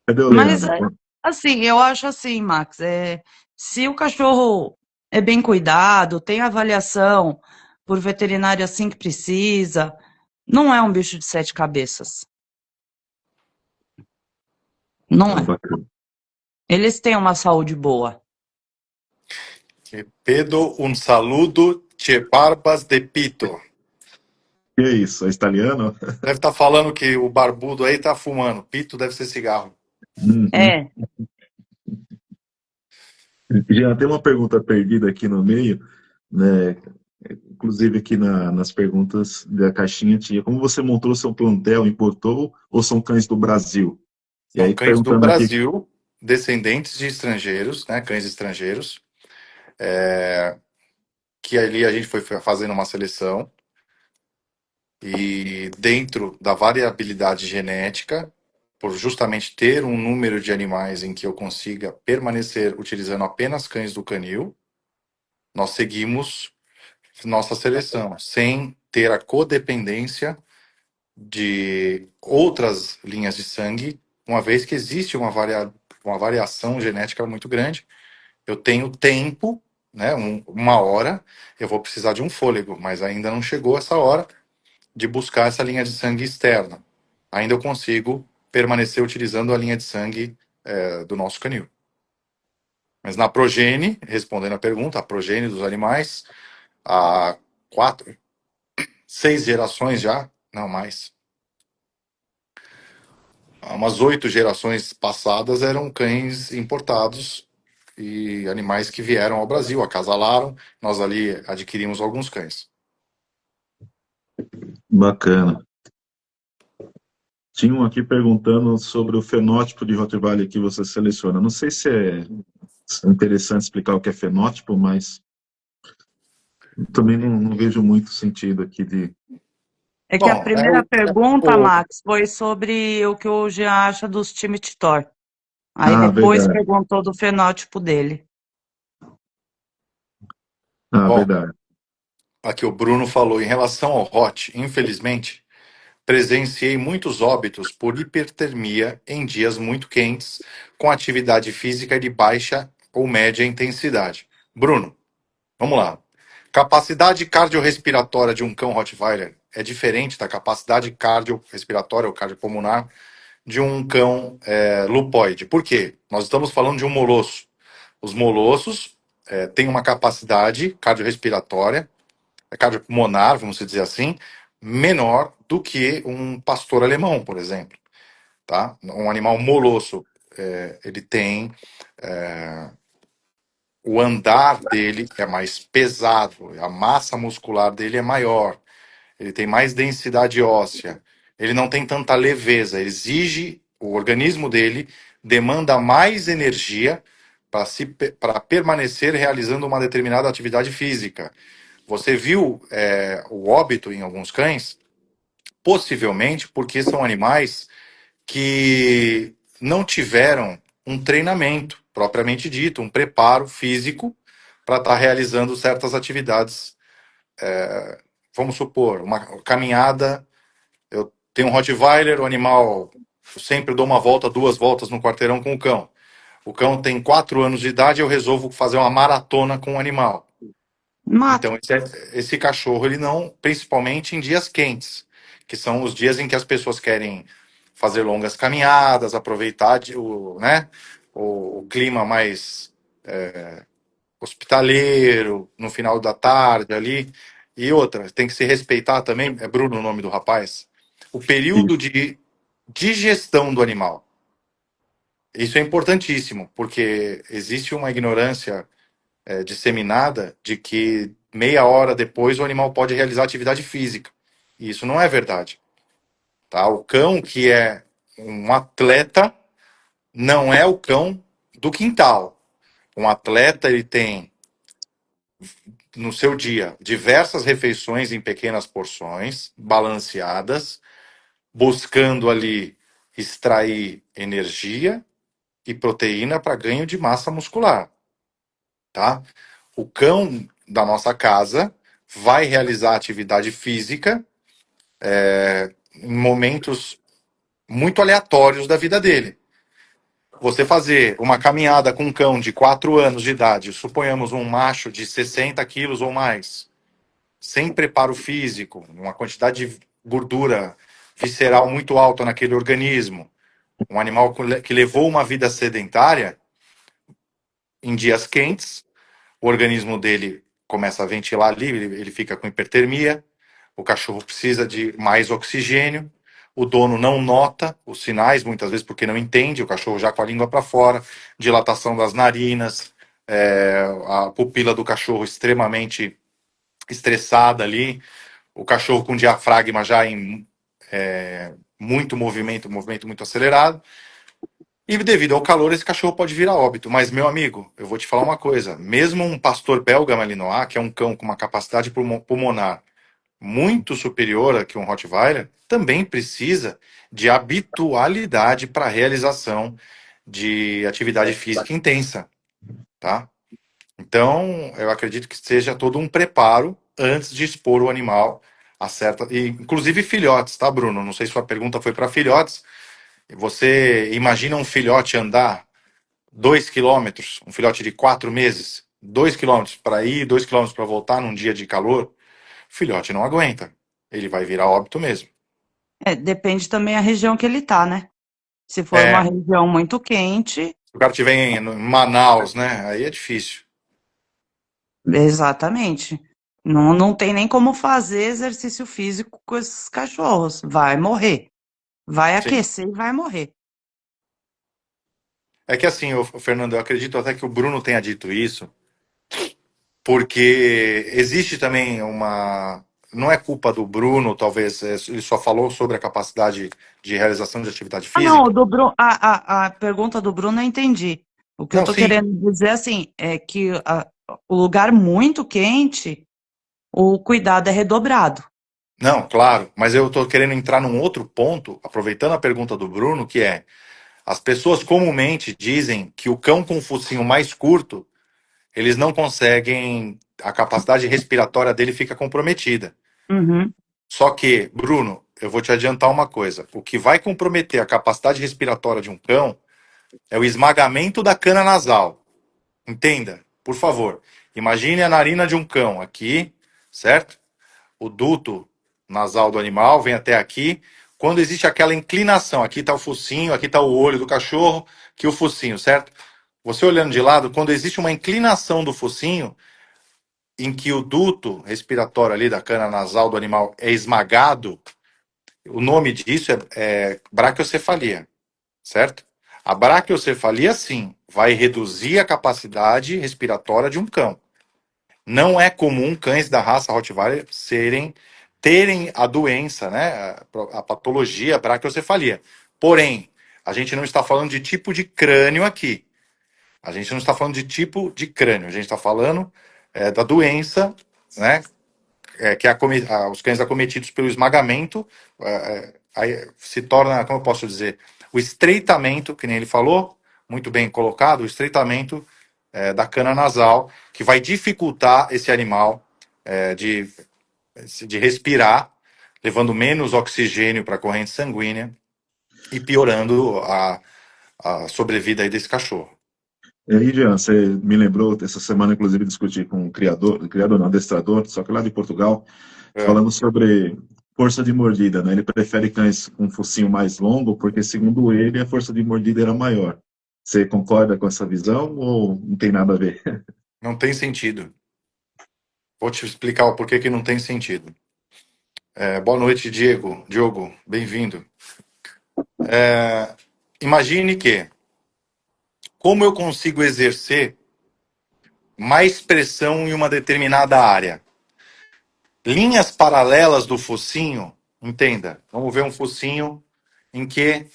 Cadê o Mas, Leandro? assim, eu acho assim, Max, se o cachorro é bem cuidado, tem avaliação por veterinário assim que precisa, não é um bicho de 7 cabeças. Não é. Bacana. Eles têm uma saúde boa. Que pedo un saludo che barbas de pito. Que é isso? É italiano? Deve estar falando que o barbudo aí tá fumando. Pito deve ser cigarro. Uhum. É, Já tem uma pergunta perdida aqui no meio, né? Inclusive aqui nas perguntas da caixinha tinha como você montou seu plantel, importou ou são cães do Brasil? E São aí cães do perguntando aqui, Brasil, descendentes de estrangeiros, né? Cães estrangeiros, que ali a gente foi fazendo uma seleção e dentro da variabilidade genética, por justamente ter um número de animais em que eu consiga permanecer utilizando apenas cães do canil, nós seguimos nossa seleção, sem ter a codependência de outras linhas de sangue, uma vez que existe uma variação genética muito grande. Eu tenho tempo, né, uma hora, eu vou precisar de um fôlego, mas ainda não chegou essa hora de buscar essa linha de sangue externa. Ainda eu consigo permanecer utilizando a linha de sangue do nosso canil. Mas na progenie, respondendo a pergunta, a progenie dos animais, há 6 gerações já, não mais. Há umas 8 gerações passadas eram cães importados e animais que vieram ao Brasil, acasalaram, nós ali adquirimos alguns cães. bacana. Tinha um aqui perguntando sobre o fenótipo de Rottweiler que você seleciona. Não sei se é interessante explicar o que é fenótipo, mas também não vejo muito sentido aqui de. é que a Bom, primeira pergunta, Max, foi sobre o que o Jean acha dos time Titor. Aí Ah, depois verdade. perguntou do fenótipo dele. Ah, bom, verdade. aqui o Bruno falou, em relação ao Hot, infelizmente, presenciei muitos óbitos por hipertermia em dias muito quentes, com atividade física de baixa ou média intensidade. Bruno, vamos lá. Capacidade cardiorrespiratória de um cão Rottweiler é diferente da capacidade cardiorrespiratória ou cardiopulmonar de um cão lupoide. Por quê? Nós estamos falando de um molosso. Os molossos têm uma capacidade cardiorrespiratória, cardiopulmonar, vamos dizer assim, menor do que um pastor alemão, por exemplo. Tá? Um animal molosso, ele tem o andar dele é mais pesado, a massa muscular dele é maior, ele tem mais densidade óssea, ele não tem tanta leveza, exige, o organismo dele demanda mais energia para permanecer realizando uma determinada atividade física. Você viu o óbito em alguns cães? Possivelmente porque são animais que não tiveram um treinamento propriamente dito, um preparo físico para estar realizando certas atividades. Vamos supor, uma caminhada. Eu tenho um Rottweiler, o animal. Eu sempre dou uma volta, 2 voltas no quarteirão com o cão. O cão tem 4 anos de idade, eu resolvo fazer uma maratona com o animal. Mata. Então, esse cachorro, ele não, principalmente em dias quentes, que são os dias em que as pessoas querem fazer longas caminhadas, aproveitar né, o clima mais hospitaleiro, no final da tarde ali. E outra, tem que se respeitar também, é Bruno o nome do rapaz, o período de digestão do animal. Isso é importantíssimo, porque existe uma ignorância disseminada de que meia hora depois o animal pode realizar atividade física. E isso não é verdade. Tá? O cão que é um atleta não é o cão do quintal. Um atleta ele tem no seu dia diversas refeições em pequenas porções, balanceadas, buscando ali extrair energia e proteína para ganho de massa muscular, tá? O cão da nossa casa vai realizar atividade física em momentos muito aleatórios da vida dele. Você fazer uma caminhada com um cão de 4 anos de idade, suponhamos um macho de 60 quilos ou mais, sem preparo físico, uma quantidade de gordura visceral muito alta naquele organismo, um animal que levou uma vida sedentária, em dias quentes, o organismo dele começa a ventilar ali, ele fica com hipertermia, o cachorro precisa de mais oxigênio, o dono não nota os sinais, muitas vezes porque não entende, o cachorro já com a língua para fora, dilatação das narinas, a pupila do cachorro extremamente estressada ali, o cachorro com diafragma já em muito movimento muito acelerado. E devido ao calor, esse cachorro pode vir a óbito. Mas, meu amigo, eu vou te falar uma coisa: mesmo um pastor belga Malinois, que é um cão com uma capacidade pulmonar muito superior a que um Rottweiler, também precisa de habitualidade para a realização de atividade física intensa, tá? Então, eu acredito que seja todo um preparo antes de expor o animal a certa, e inclusive filhotes, tá, Bruno? Não sei se sua pergunta foi para filhotes. Você imagina um filhote andar 2 quilômetros, um filhote de 4 meses, 2 quilômetros para ir, 2 quilômetros para voltar num dia de calor, o filhote não aguenta. Ele vai virar óbito mesmo. Depende também a região que ele tá, né? Se for uma É, região muito quente, se o cara estiver em Manaus, né? Aí é difícil. exatamente. Não, não tem nem como fazer exercício físico com esses cachorros. Vai morrer. Vai Sim. aquecer e vai morrer. É que assim, Fernando, eu acredito até que o Bruno tenha dito isso, porque existe também uma. Não é culpa do Bruno, talvez, ele só falou sobre a capacidade de realização de atividade Ah, não, física. a pergunta do Bruno eu entendi. O que eu Não, tô sim. querendo dizer, assim, é que o lugar muito quente, o cuidado é redobrado. Não, claro, mas eu estou querendo entrar num outro ponto, aproveitando a pergunta do Bruno, que é: as pessoas comumente dizem que o cão com o focinho mais curto, eles não conseguem, a capacidade respiratória dele fica comprometida. Uhum, Só que, Bruno, eu vou te adiantar uma coisa: o que vai comprometer a capacidade respiratória de um cão é o esmagamento da cana nasal. Entenda, por favor. Imagine a narina de um cão aqui, certo? O duto nasal do animal vem até aqui. Quando existe aquela inclinação, aqui está o focinho, aqui está o olho do cachorro, aqui o focinho, certo? Você olhando de lado, quando existe uma inclinação do focinho, em que o duto respiratório ali da cana nasal do animal é esmagado, o nome disso é braquiocefalia, certo? A braquiocefalia, sim, vai reduzir a capacidade respiratória de um cão. Não é comum cães da raça Rottweiler terem a doença, né, a patologia, a braquiocefalia. Porém, a gente não está falando de tipo de crânio aqui. A gente não está falando de tipo de crânio. A gente está falando da doença, né, que os cães acometidos pelo esmagamento, aí se torna, como eu posso dizer, o estreitamento, que nem ele falou, muito bem colocado, o estreitamento da cana nasal, que vai dificultar esse animal de respirar, levando menos oxigênio para a corrente sanguínea e piorando a sobrevida aí desse cachorro. E aí, Jean, você me lembrou, essa semana, inclusive, discuti com um criador não, adestrador, só que lá de Portugal, É. falando sobre força de mordida, né? Ele prefere cães com um focinho mais longo, porque, segundo ele, a força de mordida era maior. Você concorda com essa visão ou não tem nada a ver? Não tem sentido. Vou te explicar o porquê que não tem sentido. Boa noite, Diego. Diogo, bem-vindo. Imagine que, como eu consigo exercer mais pressão em uma determinada área? Linhas paralelas do focinho, entenda, vamos ver um focinho em que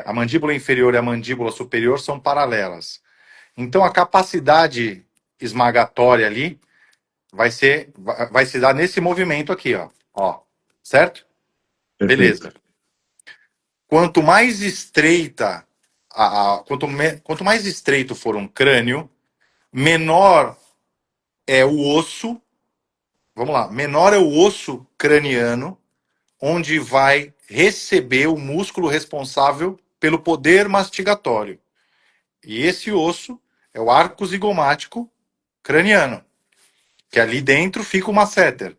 a mandíbula inferior e a mandíbula superior são paralelas. Então a capacidade esmagatória ali vai se dar nesse movimento aqui, ó, certo? Perfeito. Beleza. Quanto mais estreita quanto mais estreito for um crânio, menor é o osso. Vamos lá, menor é o osso craniano onde vai receber o músculo responsável pelo poder mastigatório. E esse osso é o arco zigomático craniano, que ali dentro fica o masseter,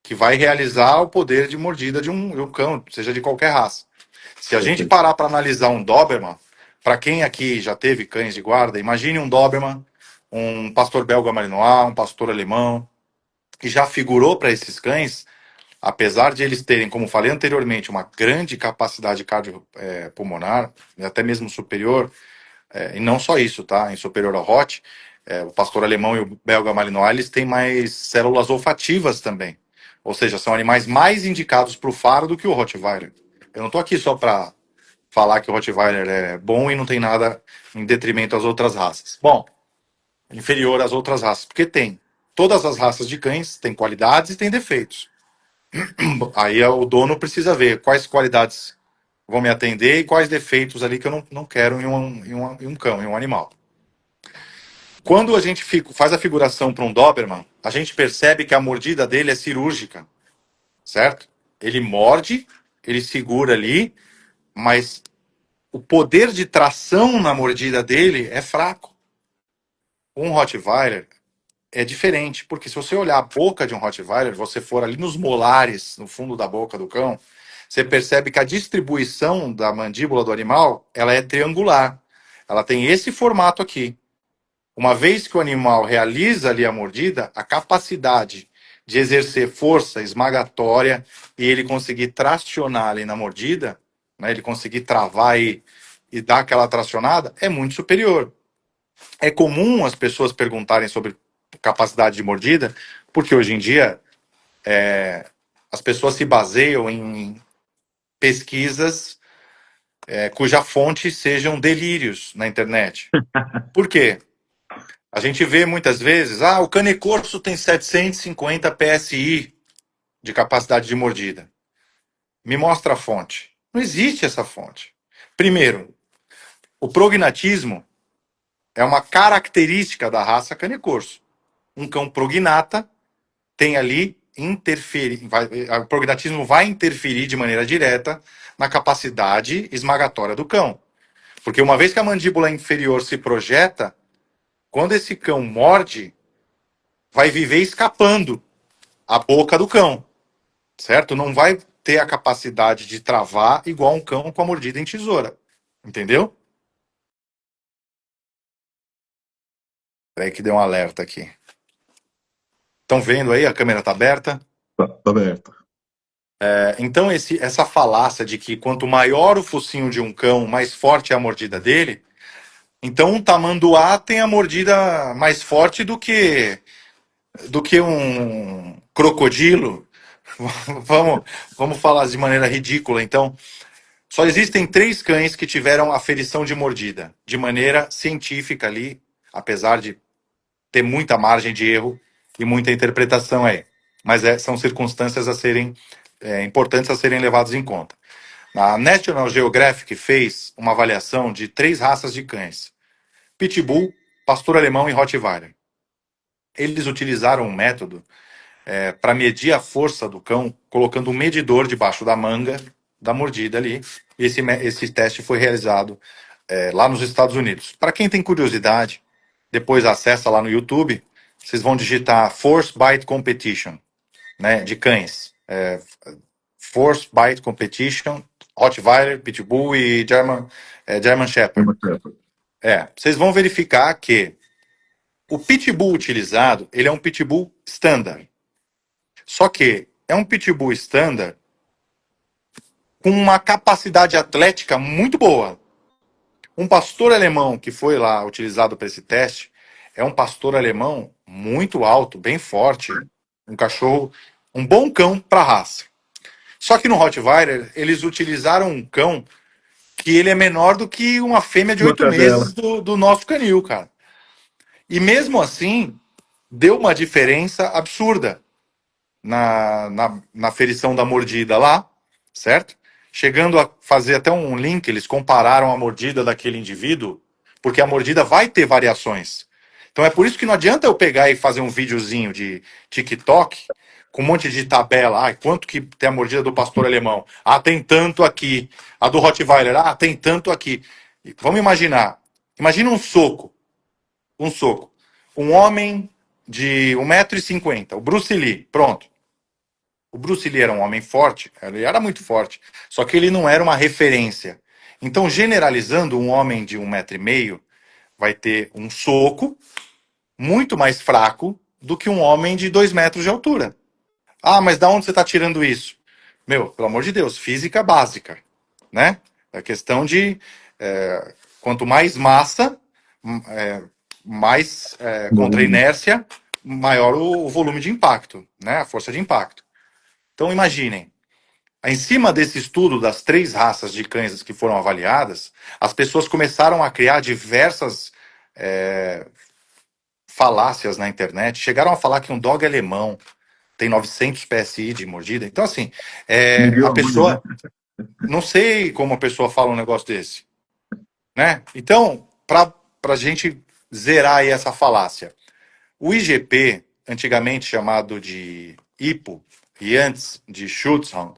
que vai realizar o poder de mordida de um cão, seja de qualquer raça. Se a gente Perfeito. parar para analisar um Doberman, para quem aqui já teve cães de guarda, imagine um Doberman, um pastor belga malinois, um pastor alemão, que já figurou para esses cães, apesar de eles terem, como falei anteriormente, uma grande capacidade cardiopulmonar, e até mesmo superior, e não só isso, tá? Em superior ao Hot, o pastor alemão e o belga malinois, eles têm mais células olfativas também. Ou seja, são animais mais indicados para o faro do que o Rottweiler. Eu não estou aqui só para falar que o Rottweiler é bom e não tem nada em detrimento às outras raças. Bom, inferior às outras raças, porque tem. Todas as raças de cães têm qualidades e têm defeitos. Aí o dono precisa ver quais qualidades vão me atender e quais defeitos ali que eu não quero em um cão, em um animal. Quando a gente faz a figuração para um Doberman, a gente percebe que a mordida dele é cirúrgica, certo? Ele morde, ele segura ali, mas o poder de tração na mordida dele é fraco. Um Rottweiler é diferente, porque se você olhar a boca de um Rottweiler, você for ali nos molares, no fundo da boca do cão, você percebe que a distribuição da mandíbula do animal, ela é triangular. Ela tem esse formato aqui. Uma vez que o animal realiza ali a mordida, a capacidade de exercer força esmagatória e ele conseguir tracionar ali na mordida, né, ele conseguir travar e dar aquela tracionada, é muito superior. É comum as pessoas perguntarem sobre capacidade de mordida, porque hoje em dia as pessoas se baseiam em pesquisas cuja fonte sejam delírios na internet. Por quê? A gente vê muitas vezes, o cane corso tem 750 PSI de capacidade de mordida. Me mostra a fonte. Não existe essa fonte. Primeiro, o prognatismo é uma característica da raça cane corso. Um cão prognata tem ali o prognatismo vai interferir de maneira direta na capacidade esmagatória do cão. Porque uma vez que a mandíbula inferior se projeta, quando esse cão morde, vai viver escapando a boca do cão, certo? Não vai ter a capacidade de travar igual um cão com a mordida em tesoura, entendeu? Peraí que deu um alerta aqui. Estão vendo aí? A câmera está aberta. Tá aberto. Então, essa falácia de que quanto maior o focinho de um cão, mais forte é a mordida dele, então um tamanduá tem a mordida mais forte do que um crocodilo. Vamos falar de maneira ridícula. Então, só existem 3 cães que tiveram aferição de mordida, de maneira científica ali, apesar de ter muita margem de erro e muita interpretação aí. Mas são circunstâncias a serem importantes a serem levadas em conta. A National Geographic fez uma avaliação de 3 raças de cães: Pitbull, Pastor Alemão e Rottweiler. Eles utilizaram um método para medir a força do cão, colocando um medidor debaixo da manga da mordida ali. Esse teste foi realizado lá nos Estados Unidos. Para quem tem curiosidade, depois acessa lá no YouTube, vocês vão digitar Force Bite Competition, né, de cães. Force Bite Competition, Rottweiler, Pitbull e German Shepherd. Vocês vão verificar que o Pitbull utilizado, ele é um Pitbull standard. Só que é um Pitbull standard com uma capacidade atlética muito boa. Um pastor alemão que foi lá utilizado para esse teste é um pastor alemão muito alto, bem forte, um cachorro, um bom cão para raça. Só que no Rottweiler eles utilizaram um cão que ele é menor do que uma fêmea de 8 meses do nosso canil, cara. E mesmo assim deu uma diferença absurda na ferição da mordida lá, certo? Chegando a fazer até um link, eles compararam a mordida daquele indivíduo, porque a mordida vai ter variações. Então é por isso que não adianta eu pegar e fazer um videozinho de TikTok com um monte de tabela. Ah, quanto que tem a mordida do pastor alemão? Ah, tem tanto aqui. A do Rottweiler, ah, tem tanto aqui. Vamos imaginar. Imagina um soco. Um soco. Um homem de 1,50 m, o Bruce Lee, pronto. O Bruce Lee era um homem forte, ele era muito forte, só que ele não era uma referência. Então, generalizando, um homem de 1,5 m vai ter um soco muito mais fraco do que um homem de 2 metros de altura. Ah, mas da onde você está tirando isso? Meu, pelo amor de Deus, física básica, né? É questão de quanto mais massa, mais contra a inércia, maior o volume de impacto, né? A força de impacto. Então imaginem, em cima desse estudo das 3 raças de cães que foram avaliadas, as pessoas começaram a criar diversas falácias na internet. Chegaram a falar que um dog alemão tem 900 PSI de mordida. Então, assim, a pessoa... Não sei como a pessoa fala um negócio desse, né? Então, para a gente zerar aí essa falácia, o IGP, antigamente chamado de IPO, e antes de Schutzhund,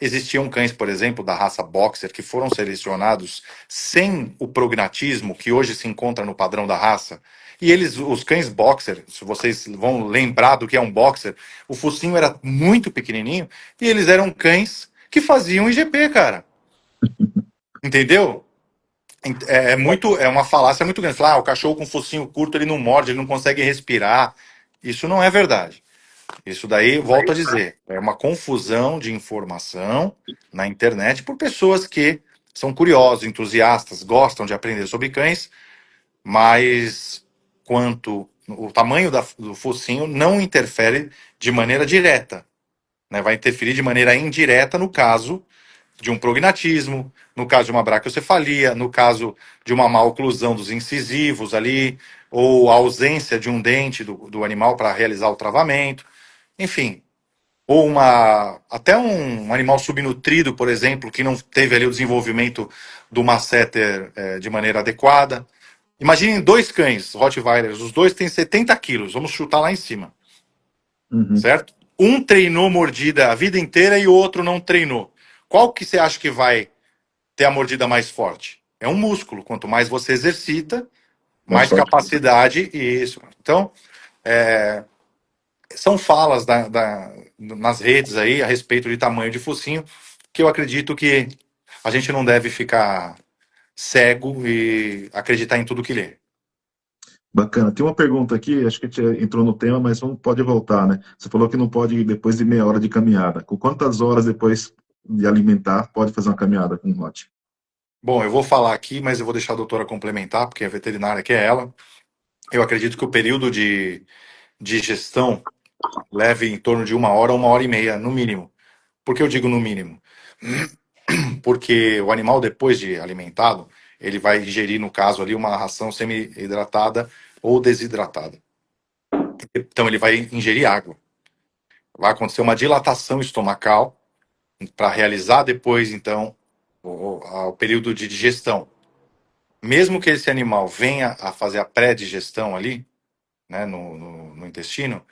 existiam cães, por exemplo, da raça Boxer, que foram selecionados sem o prognatismo que hoje se encontra no padrão da raça. E eles, os cães Boxer, se vocês vão lembrar do que é um Boxer, o focinho era muito pequenininho e eles eram cães que faziam IGP, cara. Entendeu? É uma falácia muito grande. Falar, o cachorro com focinho curto ele não morde, ele não consegue respirar. Isso não é verdade. Isso daí, volto a dizer, é uma confusão de informação na internet por pessoas que são curiosos, entusiastas, gostam de aprender sobre cães, mas quanto o tamanho do focinho não interfere de maneira direta, né? Vai interferir de maneira indireta no caso de um prognatismo, no caso de uma brachiocefalia, no caso de uma má oclusão dos incisivos ali, ou a ausência de um dente do animal para realizar o travamento. Enfim, ou até um animal subnutrido, por exemplo, que não teve ali o desenvolvimento do masseter de maneira adequada. Imaginem 2 cães Rottweilers, os 2 têm 70 quilos, vamos chutar lá em cima, certo? Um treinou mordida a vida inteira e o outro não treinou. Qual que você acha que vai ter a mordida mais forte? É um músculo. Quanto mais você exercita, mais capacidade. Isso. Então, são falas nas redes aí a respeito de tamanho de focinho que eu acredito que a gente não deve ficar cego e acreditar em tudo que lê. Bacana. Tem uma pergunta aqui, acho que a gente entrou no tema, mas pode voltar, né? Você falou que não pode ir depois de meia hora de caminhada. Com quantas horas depois de alimentar pode fazer uma caminhada com um lote? Bom, eu vou falar aqui, mas eu vou deixar a doutora complementar, porque a veterinária que é ela. Eu acredito que o período de gestão leve em torno de 1 hora e meia, no mínimo. Por que eu digo no mínimo? Porque o animal, depois de alimentado, ele vai ingerir, no caso ali, uma ração semi-hidratada ou desidratada. Então, ele vai ingerir água. Vai acontecer uma dilatação estomacal para realizar depois, então, o período de digestão. Mesmo que esse animal venha a fazer a pré-digestão ali, né, no intestino,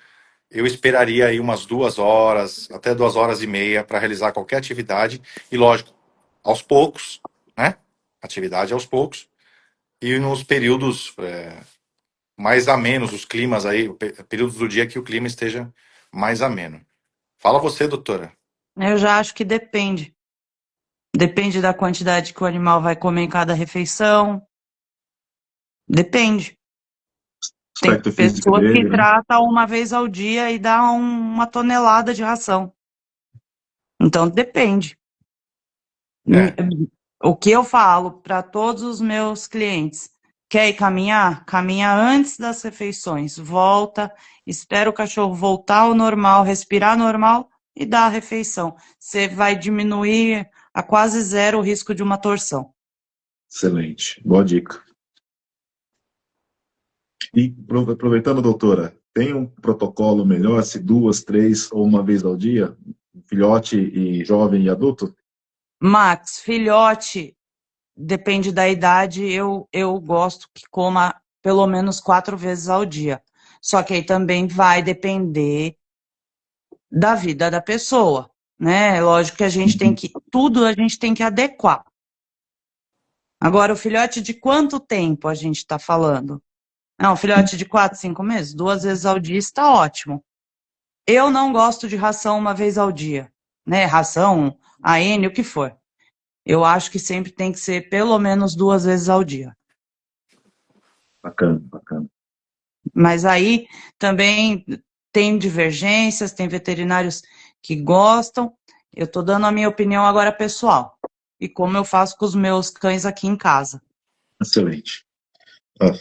eu esperaria aí umas 2 horas, até 2 horas e meia para realizar qualquer atividade. E lógico, aos poucos, né? Atividade aos poucos. e nos períodos mais amenos, os climas aí, períodos do dia que o clima esteja mais ameno. Fala você, doutora. Eu já acho que depende. Depende da quantidade que o animal vai comer em cada refeição. Depende. Tem Aspecto físico pessoas que dele, né? tratam uma vez ao dia e dá uma tonelada de ração. Então depende. É, O que eu falo para todos os meus clientes: quer ir caminhar? Caminha antes das refeições. Volta, espera o cachorro voltar ao normal, respirar normal e dá a refeição. Você vai diminuir a quase zero o risco de uma torção. Excelente. Boa dica. E aproveitando, doutora, tem um protocolo melhor, se 2, 3 ou uma vez ao dia? Filhote e jovem e adulto? Max, filhote, depende da idade, eu gosto que coma pelo menos 4 vezes ao dia. Só que aí também vai depender da vida da pessoa, né? Lógico que tudo a gente tem que adequar. Agora, o filhote de quanto tempo a gente está falando? Não, filhote de 4, 5 meses? 2 vezes ao dia está ótimo. Eu não gosto de ração uma vez ao dia, né? Ração, AN, o que for. Eu acho que sempre tem que ser pelo menos 2 vezes ao dia. Bacana, bacana. Mas aí também tem divergências, tem veterinários que gostam. Eu estou dando a minha opinião agora pessoal. E como eu faço com os meus cães aqui em casa. Excelente.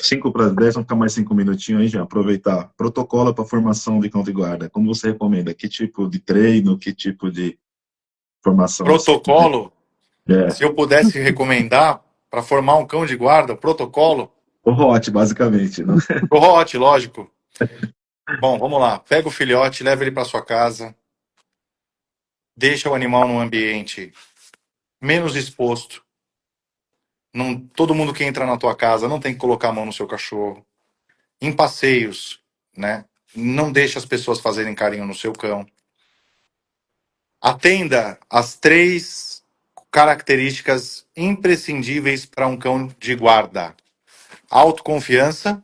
5 para 10, vamos ficar mais 5 minutinhos aí já. Aproveitar. Protocolo para formação de cão de guarda. Como você recomenda? Que tipo de treino, que tipo de formação? protocolo, É, se eu pudesse recomendar para formar um cão de guarda, protocolo, o hot, basicamente, né? o hot, lógico. Bom, vamos lá. Pega o filhote, leva ele para sua casa, deixa o animal num ambiente menos exposto. Não, todo mundo que entra na tua casa não tem que colocar a mão no seu cachorro. Em passeios, né? Não deixa as pessoas fazerem carinho no seu cão. Atenda às 3 características imprescindíveis para um cão de guarda: autoconfiança,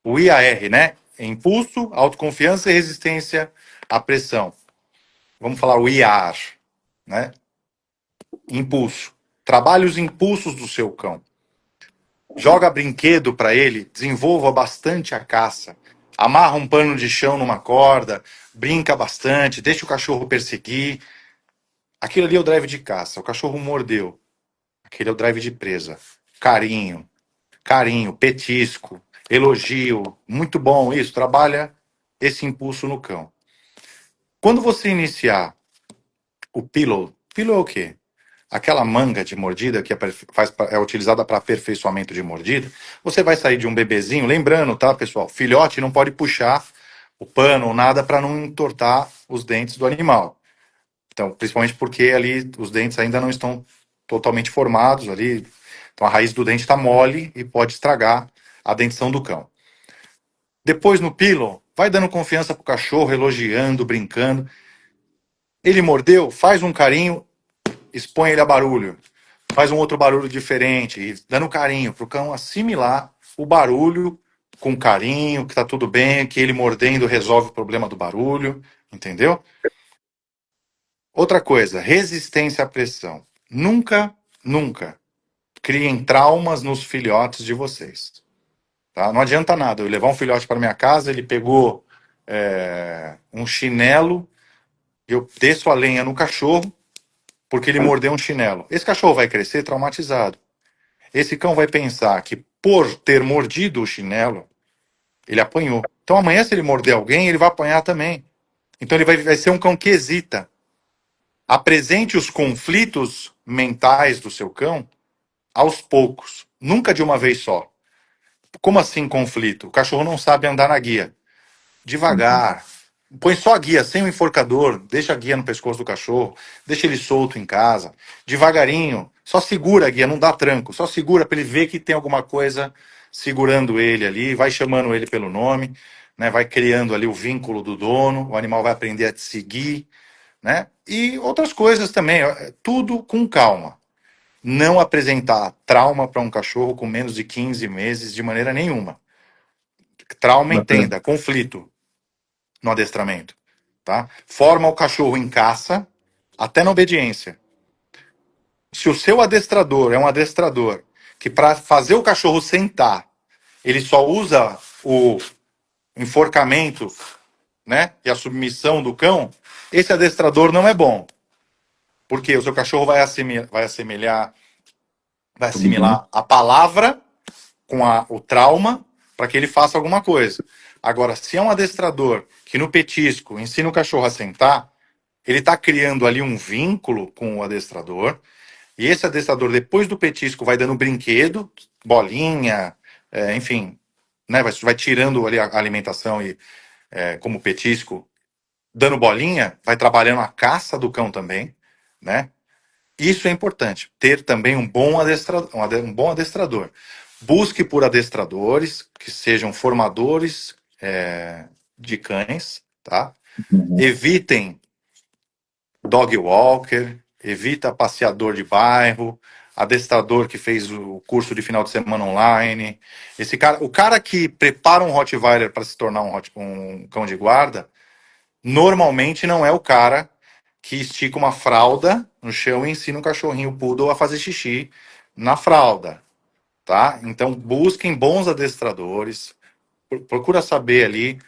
o IAR, né? Impulso, autoconfiança e resistência à pressão. Vamos falar o IAR, né? Impulso. Trabalhe os impulsos do seu cão. Joga brinquedo para ele, desenvolva bastante a caça. Amarra um pano de chão numa corda, brinca bastante, deixa o cachorro perseguir. Aquilo ali é o drive de caça. O cachorro mordeu. Aquele é o drive de presa. Carinho, carinho, petisco, elogio. Muito bom isso. Trabalha esse impulso no cão. Quando você iniciar o pillow é o quê? Aquela manga de mordida que é utilizada para aperfeiçoamento de mordida. Você vai sair de um bebezinho, lembrando, tá, pessoal? Filhote não pode puxar o pano ou nada para não entortar os dentes do animal. Então, principalmente porque ali os dentes ainda não estão totalmente formados ali. Então a raiz do dente está mole e pode estragar a dentição do cão. Depois no pillow, vai dando confiança pro cachorro, elogiando, brincando. Ele mordeu, faz um carinho, expõe ele a barulho. Faz um outro barulho diferente, e dando carinho pro cão assimilar o barulho com carinho, que tá tudo bem, que ele mordendo resolve o problema do barulho, entendeu? Outra coisa, resistência à pressão. Nunca, nunca criem traumas nos filhotes de vocês. Tá? Não adianta nada eu levar um filhote para minha casa, ele pegou um chinelo, eu desço a lenha no cachorro porque ele mordeu um chinelo. Esse cachorro vai crescer traumatizado. Esse cão vai pensar que por ter mordido o chinelo, ele apanhou. Então amanhã, se ele morder alguém, ele vai apanhar também. Então ele vai ser um cão que hesita. Apresente os conflitos mentais do seu cão aos poucos, nunca de uma vez só. Como assim conflito? O cachorro não sabe andar na guia. Devagar. Põe só a guia, sem o enforcador, deixa a guia no pescoço do cachorro, deixa ele solto em casa, devagarinho, só segura a guia, não dá tranco, só segura para ele ver que tem alguma coisa segurando ele ali, vai chamando ele pelo nome, né? Vai criando ali o vínculo do dono, o animal vai aprender a te seguir, né? E outras coisas também, tudo com calma. não apresentar trauma para um cachorro com menos de 15 meses de maneira nenhuma. Trauma, Bacana. entenda, conflito no adestramento, tá? Forma o cachorro em caça, até na obediência. Se o seu adestrador é um adestrador que para fazer o cachorro sentar, ele só usa o enforcamento, né, e a submissão do cão, esse adestrador não é bom. Porque o seu cachorro vai assimilar a palavra com o trauma para que ele faça alguma coisa. Agora, se é um adestrador que no petisco ensina o cachorro a sentar, ele está criando ali um vínculo com o adestrador, e esse adestrador, depois do petisco, vai dando brinquedo, bolinha, enfim, né, vai tirando ali a alimentação e como petisco, dando bolinha, vai trabalhando a caça do cão também, né? Isso é importante, ter também um bom adestrador. Busque por adestradores que sejam formadores de cães, tá? Uhum. Evitem dog walker, evita passeador de bairro, adestrador que fez o curso de final de semana online. O cara que prepara um Rottweiler para se tornar um cão de guarda, normalmente não é o cara que estica uma fralda no chão e ensina um cachorrinho poodle a fazer xixi na fralda, tá? Então busquem bons adestradores, procura saber ali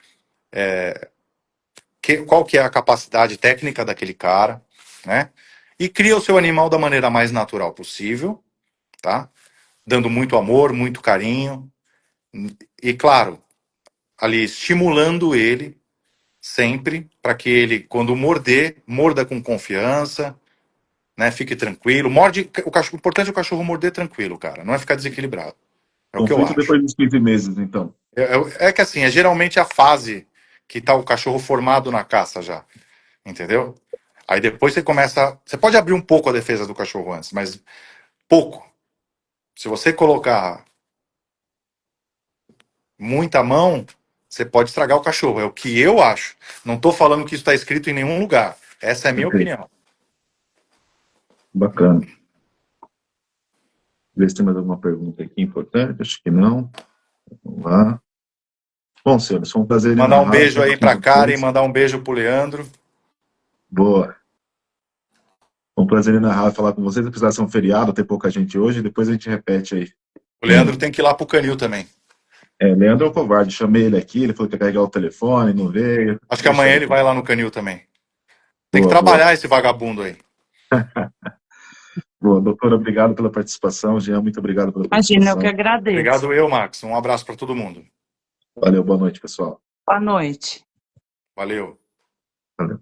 qual que é a capacidade técnica daquele cara, né? E cria o seu animal da maneira mais natural possível, tá? Dando muito amor, muito carinho e, claro, ali estimulando ele sempre para que ele, quando morder, morda com confiança, né? Fique tranquilo. Morde o cachorro. O importante é o cachorro morder tranquilo, cara. Não é ficar desequilibrado. É o que eu Conflito acho. depois dos 15 meses, então. É que assim, é geralmente a fase que tá o cachorro formado na caça já. Entendeu? Aí depois você começa. Você pode abrir um pouco a defesa do cachorro antes, mas pouco. Se você colocar muita mão, você pode estragar o cachorro. É o que eu acho. Não tô falando que isso está escrito em nenhum lugar. Essa é a minha Perfeito. opinião. Bacana. Ver se tem mais alguma pergunta aqui importante. Acho que não. Vamos lá. Bom, senhores, foi um prazer Mandar um inenarrável beijo falar aí com pra Karen, vocês. mandar um beijo pro Leandro. Boa. Foi um prazer inenarrável falar com vocês. Apesar de ser um feriado, ter pouca gente hoje, depois a gente repete aí. O Leandro tem que ir lá pro Canil também. Leandro é um covarde. Chamei ele aqui, ele falou que ia carregar o telefone, não veio. Acho que Deixa amanhã ele ele aqui. vai lá no Canil também. Tem que Boa, boa. trabalhar esse vagabundo aí. Boa, doutora, obrigado pela participação. Jean, muito obrigado pela Imagina, eu que participação. agradeço. Obrigado eu, Max. Um abraço para todo mundo. Valeu, boa noite, pessoal. Boa noite. Valeu. Valeu.